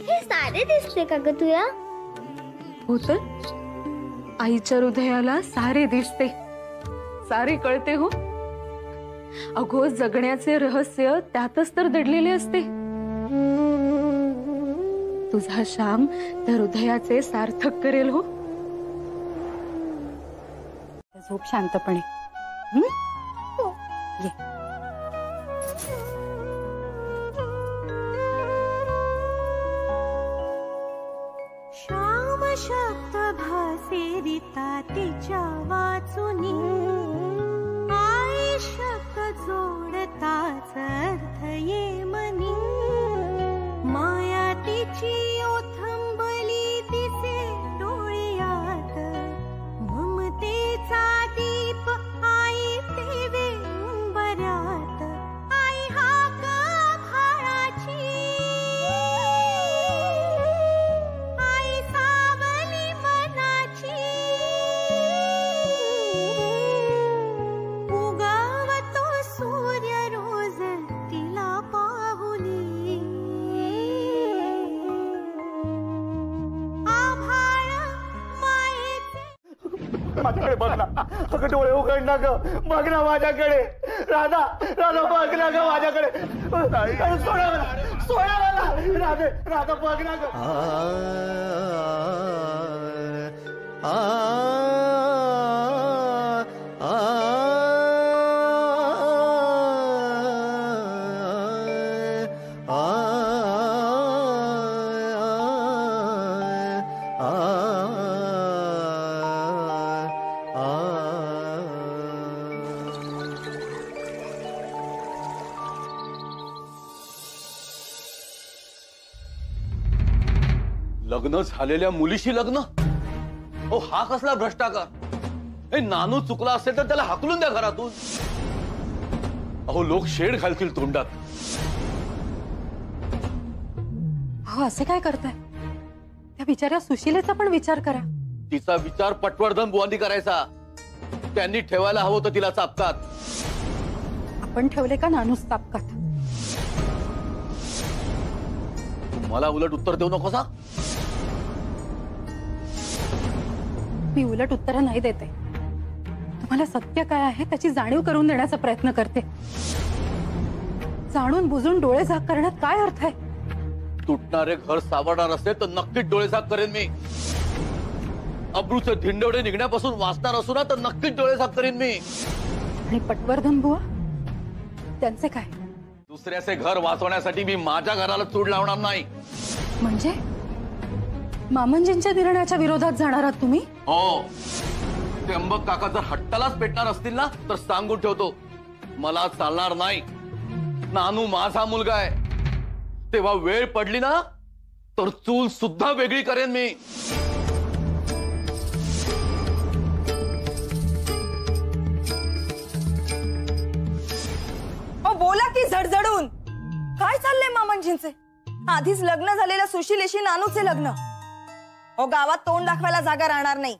हे सारे दिसते का ग तुला? हो तर, आईच्या हृदयाला सारे दिसते, सारे कळते हो. अगो, जगण्याचे रहस्य त्यातच तर दडलेले असते. तुझा श्याम त्या हृदयाचे सार्थक करेल हो. झोप शांतपणे. ये. श्याम शब्द भासेरिता तिच्या वाचुनी, आई शब्द जोडताच अर्थ ये मनी. माया तिची ओथंबली दिसे डोळ्यात, ममतेचा दीप आई तेवे उंबऱ्यात. आई हाक भाळाची, आई सावली मनाची. उगावतो सूर्य रोज तिला पाहुनी. आभाळ मायेचे. माझ्याकडे बघ ना, अगं डोळे उघड ना ग, बघ ना माझ्याकडे. राधा, राधा बघ ना ग माझ्याकडे. सोडा मला, सोडा मला. राधे, राधा बघ ना ग. लग्न झालेल्या मुलीशी लग्न? ओ, हा कसला भ्रष्टाचार? हे नानू चुकला असेल तर त्याला हाकलून द्या घरातून. अहो, लोक शेड घालतील तोंडात. हो, असे काय करताय? त्या बिचाऱ्या सुशीलेचा पण विचार करा. तिचा विचार पटवर्धन बुवांनी करायचा. त्यांनी ठेवायला हवं होतं तिला चापकात. आपण ठेवले का नानूस तापकात? मला उलट उत्तर देऊ नकोसा. मी उलट उत्तर नाही देते. तुम्हाला सत्य काय आहे त्याची जाणीव करून देण्याचा प्रयत्न करते. जाणून बुजून डोळे झाक करण्यात काय अर्थ आहे? तुटणारे घर सावरणार असेल तर नक्कीच डोळे झाक करेन मी. अब्रूचे धिंडवडे निघण्यापासून वाचणार असू ना तर नक्कीच डोळे साफ करीन मी. आणि पटवर्धन बुवा त्यांचे काय? दुसऱ्याचे घर वाचवण्यासाठी मी माझ्या घराला चूड लावणार नाही. म्हणजे मामंजींच्या निर्णयाच्या विरोधात जाणार आहात तुम्ही? हो. त्र्यंबक काका जर हट्टालाच पेटणार असतील ना तर सांगून ठेवतो, मला चालणार नाही. नानू माझा मुलगा आहे. तेव्हा वेळ पडली ना तर चूल सुद्धा वेगळी करेन मी. बोला की झडझडून. काय चाललंय मामांजींचे? आधीच लग्न झालेल्या सुशीलेशी नानूचे लग्न. हो, गावात तोंड दाखवायला जागा राहणार नाही.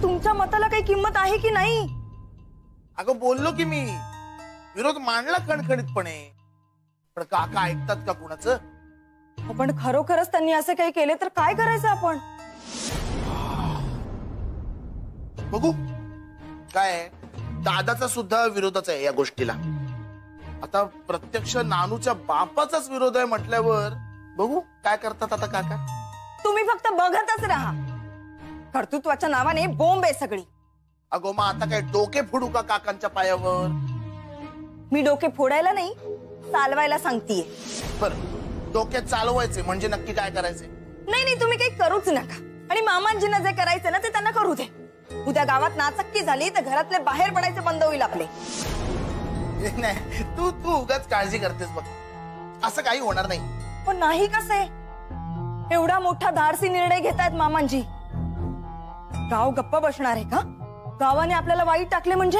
तुमच्या मताला काही किंमत आहे की नाही? अगं बोललो की मी, विरोध मांडला खणखणीतपणे, पण काका ऐकतात का कुणाचं? पण खरोखरच त्यांनी असं काही केले तर काय करायचं आपण? बघू काय, दादाचा सुद्धा विरोधच आहे या गोष्टीला. आता प्रत्यक्ष नानूच्या बापाचाच विरोध आहे म्हटल्यावर बघू काय करतात आता काका. तुम्ही फक्त बघतच राहा. कर्तृत्वाच्या नावाने बोंब आहे सगळी. अगो मग आता काय डोके फोडू का काकांच्या पायावर? मी डोके फोडायला नाही, चालवायला सांगतीये. बरं, डोके चालवायचे म्हणजे नक्की काय करायचे? नाही नाही, तुम्ही काही करूच नका. आणि मामांजींना जे करायचे ना ते त्यांना करू दे. उद्या गावात नाचक्की झाली तर घरातले बाहेर पडायचे बंद होईल आपले. नाही, तू उगाच काळजी करतेस बघ. असं काही होणार नाही. पण नाही कसे? एवढा मोठा धाडसी निर्णय घेतायत मामांजी. गाव गप्प बसणार आहे का? गावाने आपल्याला वाईट टाकले म्हणजे?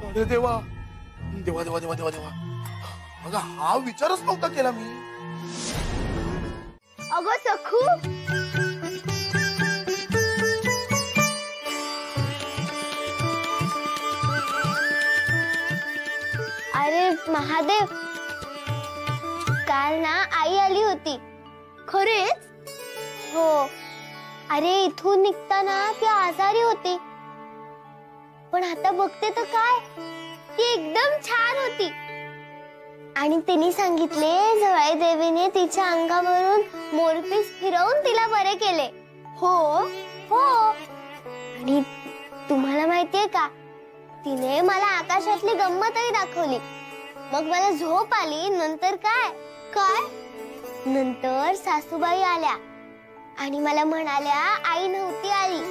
अरे देवा देवा देवा देवा देवा देवा. अगं हा विचारच नव्हता केला मी. अगं सखू, अरे महादेव, काल ना आई आली होती. खरेच? हो. अरे इथून निघताना ती आजारी होती, पण आता बघते तर काय, ती एकदम छान होती. आणि तिने सांगितले जवाई देवीने तिच्या अंगावरून मोरपीस फिरवून तिला बरे केले. हो हो. आणि तुम्हाला माहितीये का, तिने मला आकाशातली गंमतही दाखवली. मग मला झोप आली. नंतर काय काय नंतर सासूबाई आल्या आणि मला म्हणाल्या आई नव्हती आली,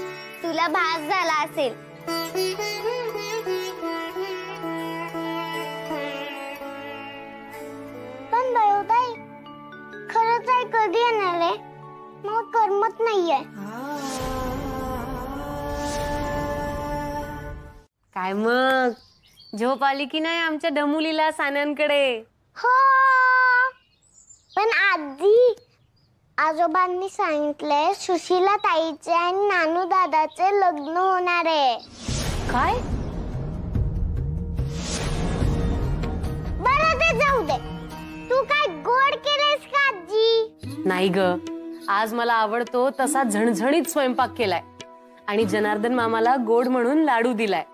तुला भास झाला असेल. पण बाई खरंच आई कधी येणार आहे? मला करमत नाहीये. काय मग, झोप आली की नाही आमच्या डमुलीला सान्यांकडे? हो, पण आधी आजोबांनी सांगितलंय सुशीला ताईचे आणि नानू दादाचे लग्न होणार आहे. काय? बरं ते जाऊ दे. तू काय गोड केलेस का आजी? नाही ग, आज मला आवडतो तसा झणझणीत स्वयंपाक केलाय आणि जनार्दन मामाला गोड म्हणून लाडू दिलाय.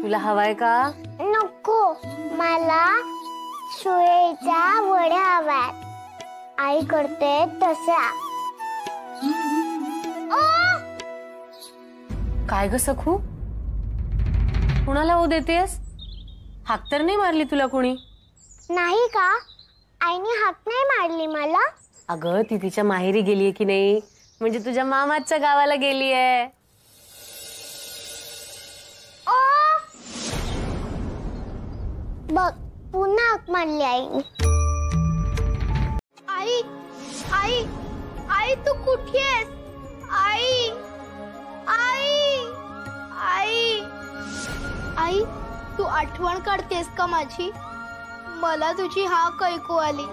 तुला हवाय का? नको, मला सोयीच्या वड्या हव्यात. आई करते तसा. काय ग सखू, कुणाला ओ देतेस? हाक तर नाही मारली तुला कोणी? नाही का, आईने हाक नाही मारली मला. अगं ती तिच्या माहेरी गेलीये की नाही, म्हणजे तुझ्या मामाच्या गावाला गेलीये. बघ, पुन्हा हाक मारली आईने. आई आई आई तू कुठे आहेस? आई आई आई आई तू आठवण काढतेस का माझी? मला तुझी हाक ऐकू आली.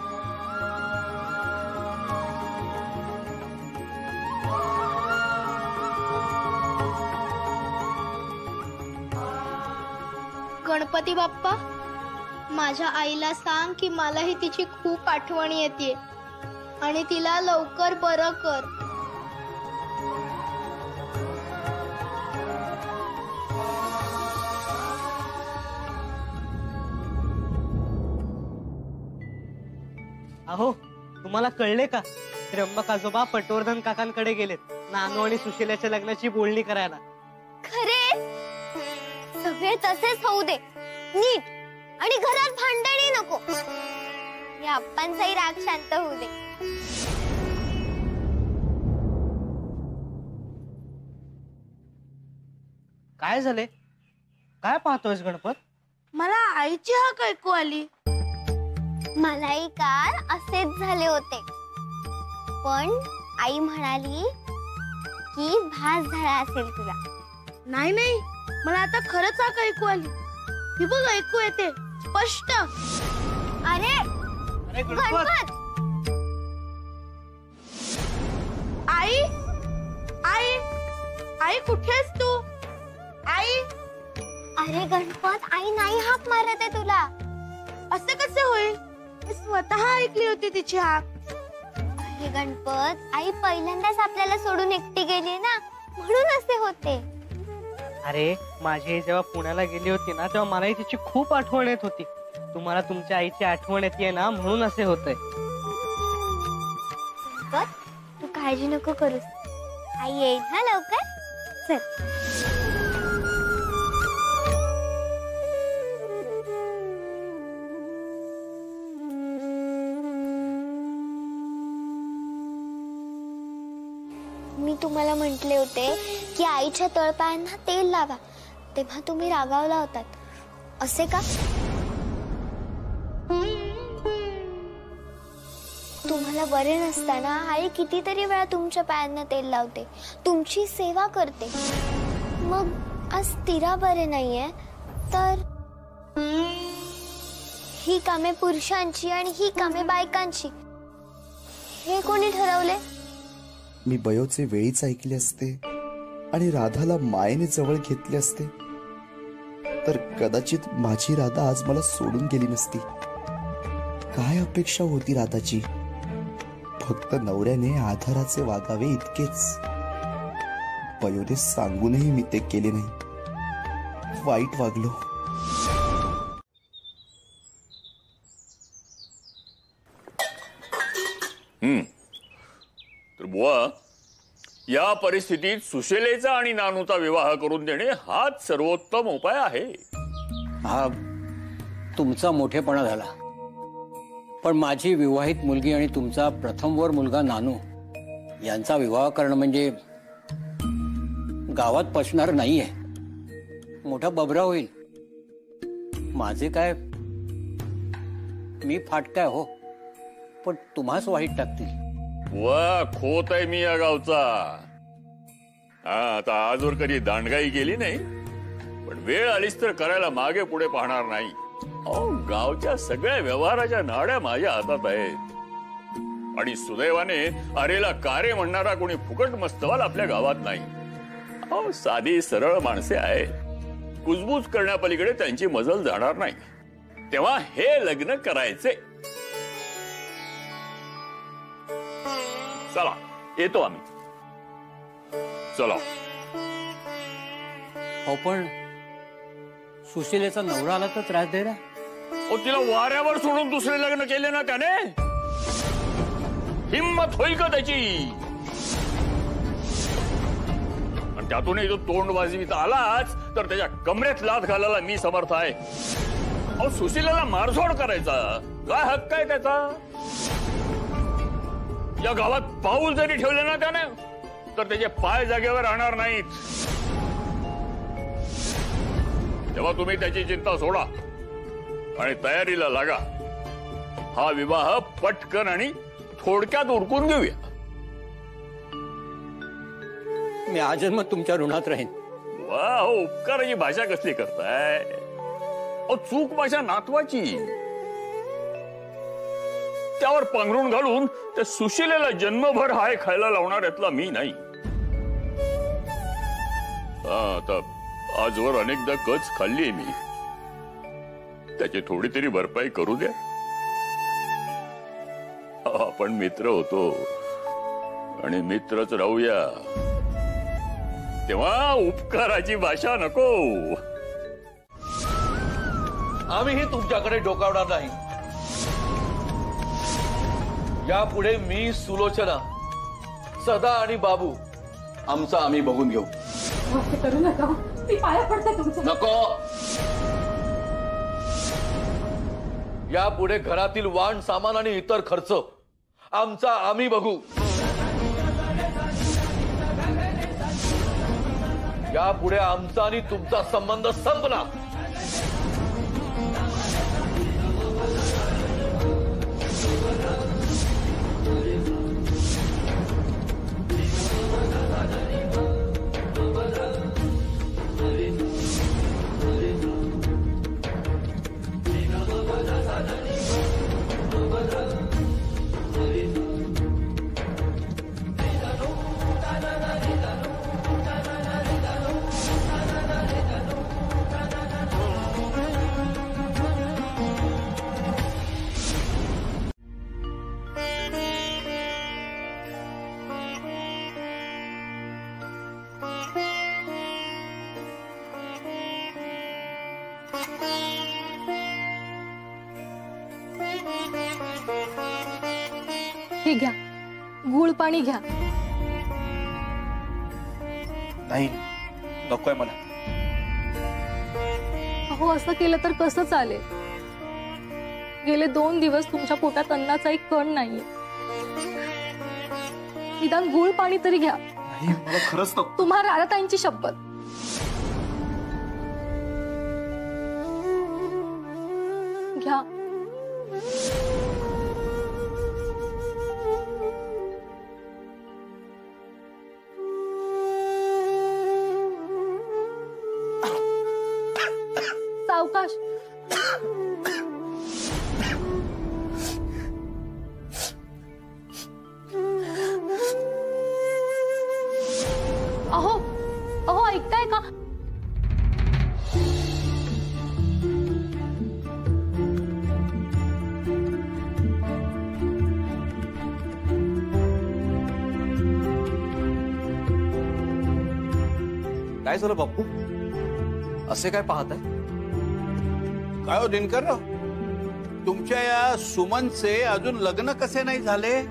गणपती बाप्पा, माझ्या आईला सांग की मलाही तिची खूप आठवण येते आणि तिला लवकर बरं कर. अहो, तुम्हाला कळले का? त्र्यंबक आजोबा पटवर्धन काकांकडे गेलेत नानू आणि सुशिलाच्या लग्नाची बोलणी करायला. खरे सगळे तसेच होऊ दे नीट, आणि घरात भांडणही नको. या आप्पांचाही राग शांत होऊ दे. काय झाले? काय पाहतोयस गणपत? मला आईची हाक ऐकू आली. मलाही काल असेच झाले होते, पण आई म्हणाली की भास झाला असेल तुला. नाही नाही, मला आता खरंच हाक ऐकू आली. ही बघ ऐकू येते स्पष्ट. अरे गणपत! आई आई आई कुठे आहेस तू? आई! अरे गणपत, आई नाही हाक मारत आहे तुला. असे कसे होईल? मी स्वतः ऐकली होती तिची हाक. अरे गणपत, आई पहिल्यांदाच आपल्याला सोडून एकटी गेली ना, म्हणून असे होते. अरे माझी आई जेव्हा पुण्याला गेली होती ना, तेव्हा मलाही तिची खूप आठवण येत होती. तुम्हाला तुमच्या आईची आठवण येते ना, म्हणून असे होतंय. तू काळजी नको करूस, आई येईल ना लवकर. चल. मी तुम्हाला म्हटले होते की आईच्या तळपायांना तेल लावा, तेव्हा तुम्ही रागावला होतात. असे का? तुम्हाला बरे नसताना आई कितीतरी वेळा तुमच्या पायांना तेल लावते, तुमची सेवा करते. मग आज तिला बरे नाहीये तर ही कामे पुरुषांची आणि ही कामे बायकांची, हे कोणी ठरवले? मी बयोचे वेळीच ऐकले असते आणि राधाला मायेने जवळ घेतले असते तर कदाचित माझी राधा आज मला सोडून गेली नसती. काय अपेक्षा होती राधाची? फक्त नवऱ्याने आधाराचे वागावे इतकेच. बयोने सांगूनही मी ते केले नाही. वाईट वागलो. तर बुवा, या परिस्थितीत सुशेलेचा आणि नानूचा विवाह करून देणे हाच सर्वोत्तम उपाय आहे. हा तुमचा मोठेपणा झाला, पण माझी विवाहित मुलगी आणि तुमचा प्रथमवर मुलगा नानू यांचा विवाह करणं म्हणजे गावात पचणार नाहीये. मोठा बबरा होईल. माझे काय, मी फाटकाय हो, पण तुम्हाच वाईट टाकतील. वा खोत आहे मी या गावचा. हा आता आजवर कधी दांडगाई केली नाही, पण वेळ आलीच तर करायला मागे पुढे पाहणार नाही. गावच्या सगळ्या व्यवहाराच्या नाड्या माझ्या हातात आहेत आणि सुदैवाने अरेला कारे म्हणणारा कोणी फुकट मस्तवाल आपल्या गावात नाही. साधी सरळ माणसे आहे, कुजबूज करण्यापलीकडे त्यांची मजल जाणार नाही. तेव्हा हे लग्न करायचे. चला येतो आम्ही. चला. हो पण सुशिलेचा नवरा आला तर त्रास दे ना. तिला वाऱ्यावर सोडून दुसरे लग्न केले ना त्याने, हिम्मत होईल का त्याची? आणि त्यातूनही जो तोंड वाजवीत आलाच तर त्याच्या कमरेत लाथ घालायला मी समर्थ आहे. अहो सुशिलेला मारझोड करायचा काय हक्क आहे त्याचा? या गावात पाऊल जरी ठेवले ना त्याने तर त्याचे पाय जागेवर राहणार नाहीत. तेव्हा तुम्ही त्याची चिंता सोडा आणि तयारीला लागा. हा विवाह पटकन आणि थोडक्यात उरकून घेऊया. मी आजन्म तुमच्या ऋणात राहीन. वा हो, उपकाराची भाषा कसली करताय? चूक माझ्या नातवाची. त्यावर पांघरून घालून त्या सुशिलेला जन्मभर हाय खायला लावणाऱ्यातला मी नाही. आता आजवर अनेकदा कच खाल्ली मी, त्याची थोडी तरी भरपाई करू द्या. आपण मित्र होतो आणि मित्रच राहूया. तेव्हा उपकाराची भाषा नको. आम्हीही तुमच्याकडे डोकावणार नाही. यापुढे मी, सुलोचना, सदा आणि बाबू आमचा आम्ही बघून घेऊ. असं करू नका, मी पाया पडते तुमच्या. नको. यापुढे घरातील वाण सामान आणि इतर खर्च आमचा आम्ही बघू. यापुढे आमचा आणि तुमचा संबंध संपला. हे घ्या, गुळ पाणी घ्या. नाही, नकोय मला. अहो, असं केलं तर कसं चालेल? गेले 2 दिवस तुमच्या पोटात अन्नाचा एक कण नाहीये. निदान गुळ पाणी तरी घ्या. नाही, मला खरंच नको. तुम्हा राधाताईंची शपथ. घ्या. सावकाश. अहो अहो, ऐकताय का? काय झालं बापू? असे काय पाहताय? काय हो दिनकरराव, तुमच्या या सुमनचे अजून लग्न कसे नाही झाले?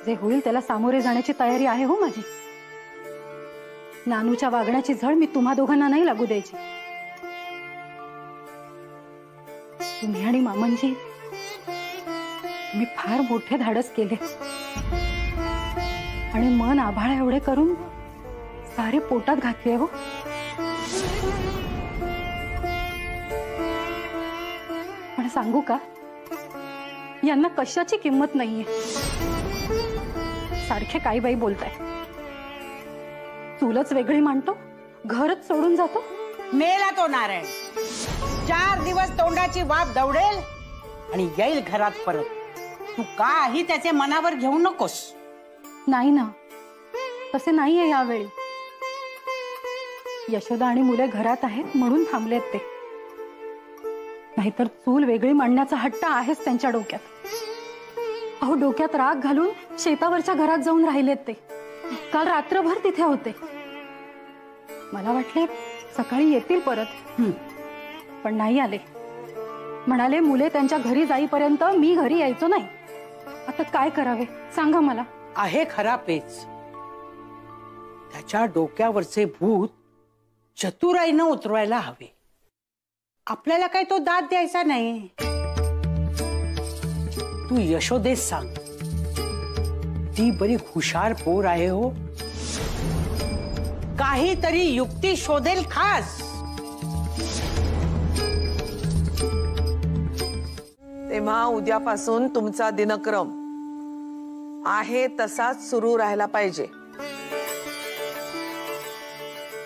जे होईल त्याला सामोरे जाण्याची तयारी आहे हो माझी. नानूच्या वागण्याची झळ मी तुम्हा दोघांना नाही लागू द्यायची. तुम्ही आणि मामनजी, मी फार मोठे धाडस केले आणि मन आभाळा एवढे करून सारे पोटात घातले हो. पण सांगू का, यांना कशाची किंमत नाहीये. सारखे काही बाई बोलताय. चूलच वेगळी मांडतो, घरच सोडून जातो. मेला तो नारायण. 4 दिवस तोंडाची वाफ दवडेल आणि येईल घरात परत. तू काही त्याचे मनावर घेऊ नकोस. नाही ना, तसे नाहीये यावेळी. यशोदा आणि मुले घरात आहेत म्हणून थांबलेत ते. नाहीतर चूल वेगळी मांडण्याचा हट्ट आहेच त्यांच्या डोक्यात. अहो, डोक्यात राग घालून शेतावरच्या घरात जाऊन राहिलेत ते. काल रात्रभर तिथे होते. मला वाटले सकाळी येतील परत, पण नाही आले. म्हणाले मुले त्यांच्या घरी जाईपर्यंत मी घरी यायचो नाही. आता काय करावे सांगा मला. आहे खरा पेच. त्याच्या डोक्यावरचे भूत चतुराईनं उतरवायला हवे. आपल्याला काय तो दाद द्यायचा नाही. तू यशोदेस सांग, ती बरी हुशार पोर आहे हो. काहीतरी युक्ती शोधेल खास. तेव्हा उद्यापासून तुमचा दिनक्रम आहे तसाच सुरू राहायला पाहिजे.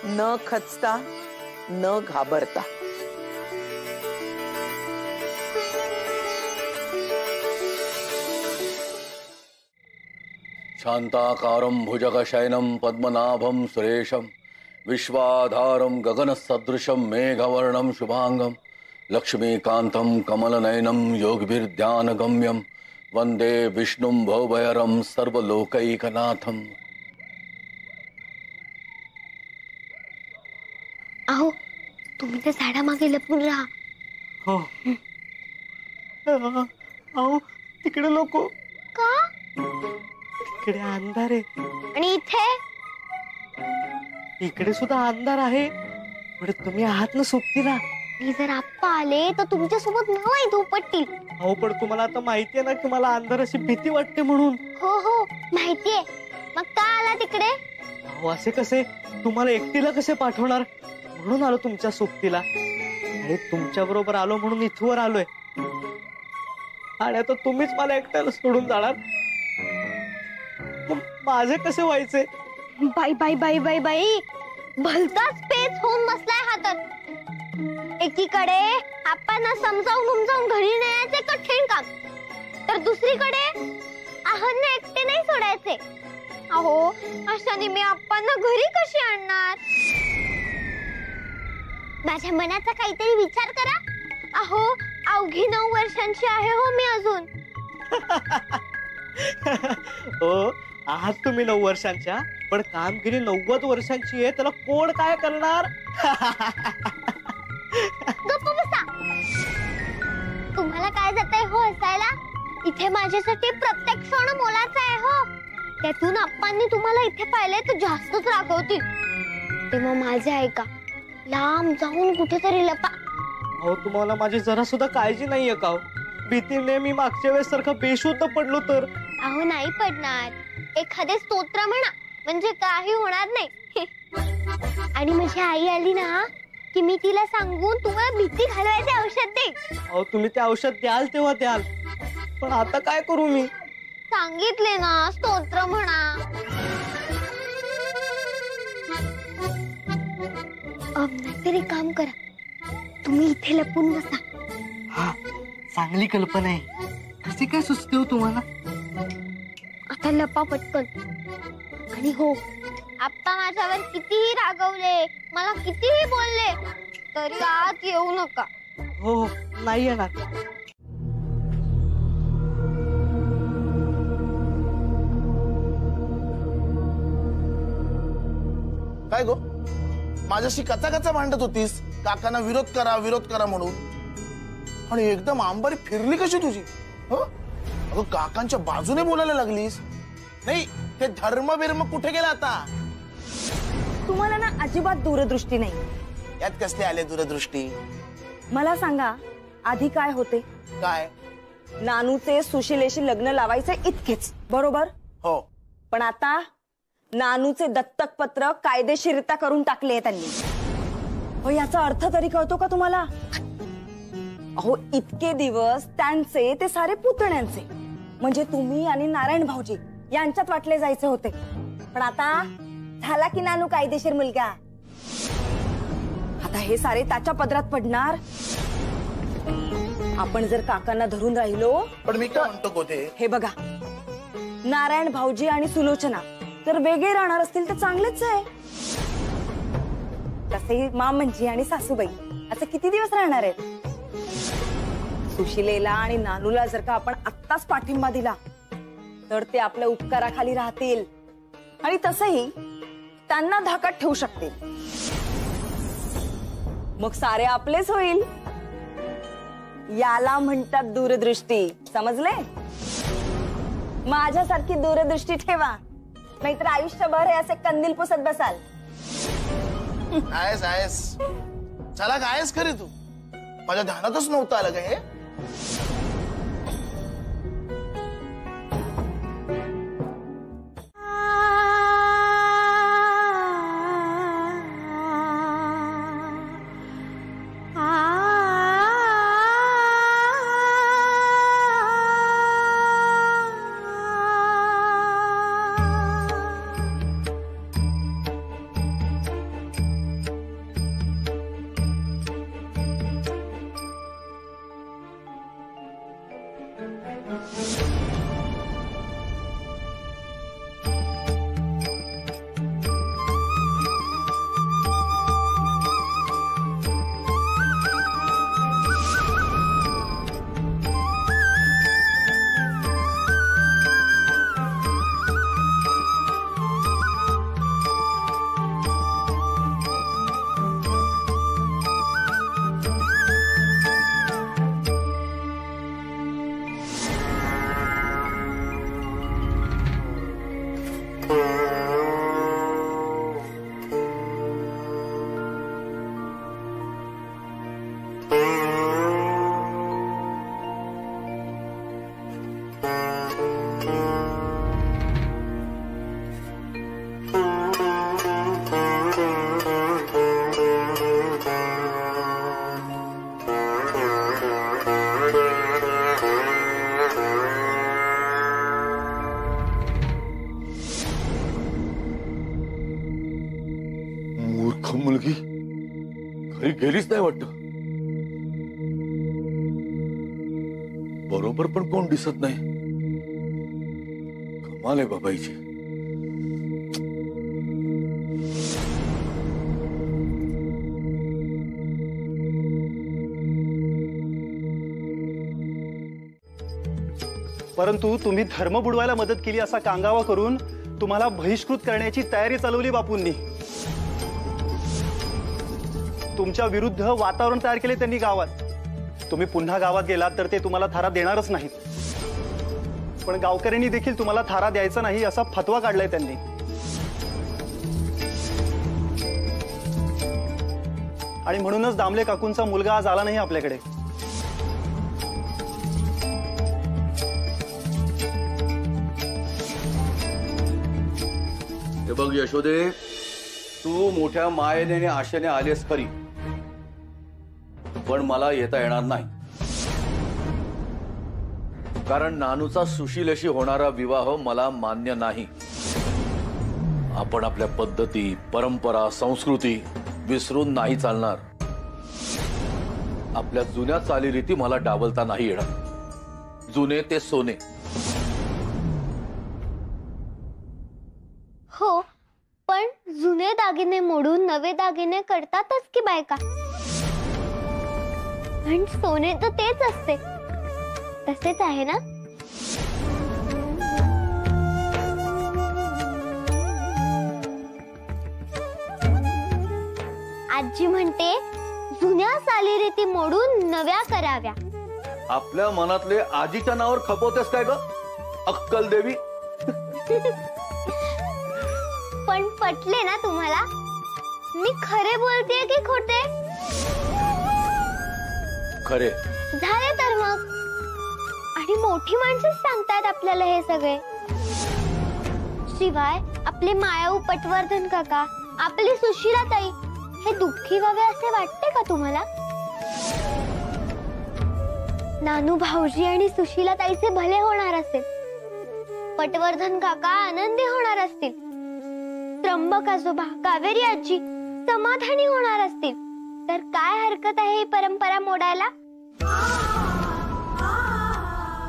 न खचता, न घाबरता. शांताकारं भुजगशयनं पद्मनाभं सुरेशं विश्वाधारं गगनसदृशं मेघवर्णं शुभांगं लक्ष्मीकान्तं कमलनयनं योगिभिर्ध्यानगम्यं वंदे विष्णुं भवभयरं सर्वलोकैकनाथं. अहो, तुम्ही त्या झाडामागे लपून राहा. हो. अहो तिकडे नको. का? तिकडे अंधार आहे. आणि इथे? इकडे सुद्धा अंधार आहे. पण तुम्ही आहात ना सोबतीला. मी जर आप्पा आले तर तुमच्यासोबत न माहीत उपटतील. अहो पण तुम्हाला आता माहितीये ना की मला अंधाराची भीती वाटते म्हणून. हो हो माहितीये. मग का आला तिकडे? अहो असे कसे, तुम्हाला एकटीला कसे पाठवणार म्हणून आलो तुमच्या सोबतीला. आणि तुमच्या बरोबर आलो म्हणून इथवर आलोय. आणि आता तुम्हीच मला एकट्याला सोडून जाणार. माझे कसे व्हायचे? बाई बाई बाई बाई बाई, भलताच पेच होऊन बसलाय हातात. एकीकडे आपण समजावून घरी नेण्याचे कठीण काम, तर दुसरीकडे आहांना एकटे नाही सोडायचे. अहो अशाने मी आप्पांना घरी कशी आणणार? माझ्या मनाचा काहीतरी विचार करा. अहो अवघी 9 वर्षांची आहे हो मी अजून. हो आहात तुम्ही 9 वर्षांच्या, पण कामगिरी 90 वर्षांची आहे. त्याला कोण काय करणार? गप्प बसा. तुम्हाला काय जातंय हो हसायला? इथे माझ्यासाठी प्रत्येक क्षण मोलाचा आहे हो. त्यातून आप्पांनी तुम्हाला इथे पाहिले तर जास्तच रागवतील. तेव्हा माझे ऐका, लांब जाऊन कुठेतरी लपा. अहो तुम्हाला माझी जरा सुद्धा काळजी नाहीये का? भीतीने मी मागच्या वेळेस सारखं बेशुद्ध पडलो तर. अहो नाही पडणार. एखादे स्तोत्र म्हणा म्हणजे काही होणार नाही. आणि माझी आई आली ना की मी तिला सांगून तुम्हाला भीती घालवायचे औषध देईन. अहो तुम्ही ते औषध द्याल तेव्हा द्याल, पण आता काय करू मी? सांगितले ना स्तोत्र म्हणा. नाहीतरी काम करा, तुम्ही इथे लपून बसा. हा चांगली कल्पना आहे. कसे काय सुचते हो तुम्हाला? आता लपा पटकन. आणि हो, आप्पा माझ्यावर कितीही रागवले, मला कितीही बोलले, तरी आत येऊ नका. हो हो नाही येणार. काय गो, माझ्याशी कचा भांडत होतीस, काकांना विरोध करा म्हणून, आणि एकदम अंबारी फिरली कशी तुझी? अगं काकांच्या बाजूने बोलायला लागलीस. नाही ते धर्म बिर्म कुठे गेला आता? तुम्हाला ना अजिबात दूरदृष्टी नाही. यात कसले आले दूरदृष्टी? मला सांगा, आधी काय होते? काय? नानूचे सुशिलेशी लग्न लावायचे इतकेच, बरोबर? हो. पण आता नानूचे दत्तक पत्र कायदेशीरता करून टाकले त्यांनी. हो, याचा अर्थ तरी कळतो का तुम्हाला? अहो इतके दिवस त्यांचे ते सारे पुतण्यांचे, म्हणजे तुम्ही आणि नारायण भाऊजी यांच्यात वाटले जायचे होते. पण आता झाला की नानू कायदेशीर मुलगा. आता हे सारे त्याच्या पदरात पडणार. आपण जर काकांना धरून राहिलो. पण मी काय म्हणतो गोते, हे बघा, नारायण भाऊजी आणि सुलोचना जर वेगळे राहणार असतील तर चांगलेच आहे. तसे मामंजी आणि सासूबाई असं किती दिवस राहणार आहेत? सुशिलेला आणि नानूला जर का आपण आत्ताच पाठिंबा दिला तर ते आपल्या उपकाराखाली राहतील आणि तसंही त्यांना धाकात ठेवू शकतील. मग सारे आपलेच होईल. याला म्हणतात दूरदृष्टी, समजले? माझ्यासारखी दूरदृष्टी ठेवा, नाहीतर आयुष्यभर हे असे कंदील पुसत बसाल. आहेस चला आहेस खरी तू. माझ्या ध्यानातच नव्हतं आलं का हे? मूर्ख मुलगी घरी गेलीच नाही वाटत. बरोबर पण कोण दिसत नाही. कमाल आहे बाबाईची. परंतु तुम्ही धर्म बुडवायला मदत केली असा कांगावा करून तुम्हाला बहिष्कृत करण्याची तयारी चालवली बापूंनी. तुमच्या विरुद्ध वातावरण तयार केले त्यांनी गावात. तुम्ही पुन्हा गावात गेलात तर ते तुम्हाला थारा देणारच नाहीत. पण गावकऱ्यांनी देखील तुम्हाला थारा द्यायचा नाही असा फतवा काढलाय त्यांनी. आणि म्हणूनच दामले काकूंचा मुलगा आज आला नाही आपल्याकडे. हे बघ यशोदे, तू मोठ्या मायेने आणि आशेने आलीस खरी, पण मला येता येणार नाही. कारण नानूचा सुशीलेशी होणारा विवाह मला मान्य नाही. आपण आपल्या पद्धती, परंपरा, संस्कृती विसरून नाही चालणार. आपल्या जुन्या चालीरीती मला डावलता नाही येणार. जुने ते सोने. हो, पण जुने दागिने मोडून नवे दागिने करतातच की बायका. पण सोने तर तेच असते. तसेच आहे ना. आजी म्हणते जुन्या चालीरीती मोडून नव्या कराव्या. आपल्या मनातले आजीच्या नावावर खपवतेस काय ग अक्कल देवी? पण पटले ना तुम्हाला? मी खरे बोलतेय की खोटे? खरे. झाले तर मग. आणि मोठी माणसंच सांगतात आपल्याला हे सगळे. शिवाय आपले मायाऊ पटवर्धन काका, आपली सुशीला ताई हे दुःखी व्हावे असे वाटते का तुम्हाला? नानू भाऊजी आणि सुशीला ताईचे भले होणार असेल. पटवर्धन काका आनंदी होणार असतील. त्र्यंबक आजोबा, कावेरी आजी समाधानी होणार असतील. तर काय हरकत आहे ही परंपरा मोडायला?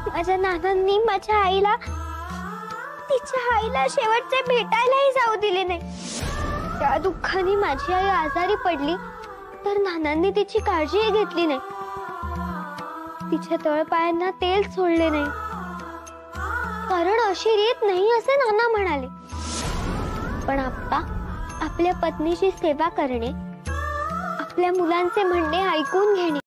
माझ्या नानांनी माझ्या आईला, तिच्या आईला शेवटचे भेटायलाही जाऊ दिले नाही. त्या दुःखाने माझी आई आजारी पडली तर नानांनी तिची काळजीही घेतली नाही. तिच्या तळपायांना तेल सोडले नाही. कारण अशी रीत नाही असे नाना म्हणाले. पण आप्पा, आपल्या पत्नीची सेवा करणे, आपल्या मुलांचे म्हणणे ऐकून घेणे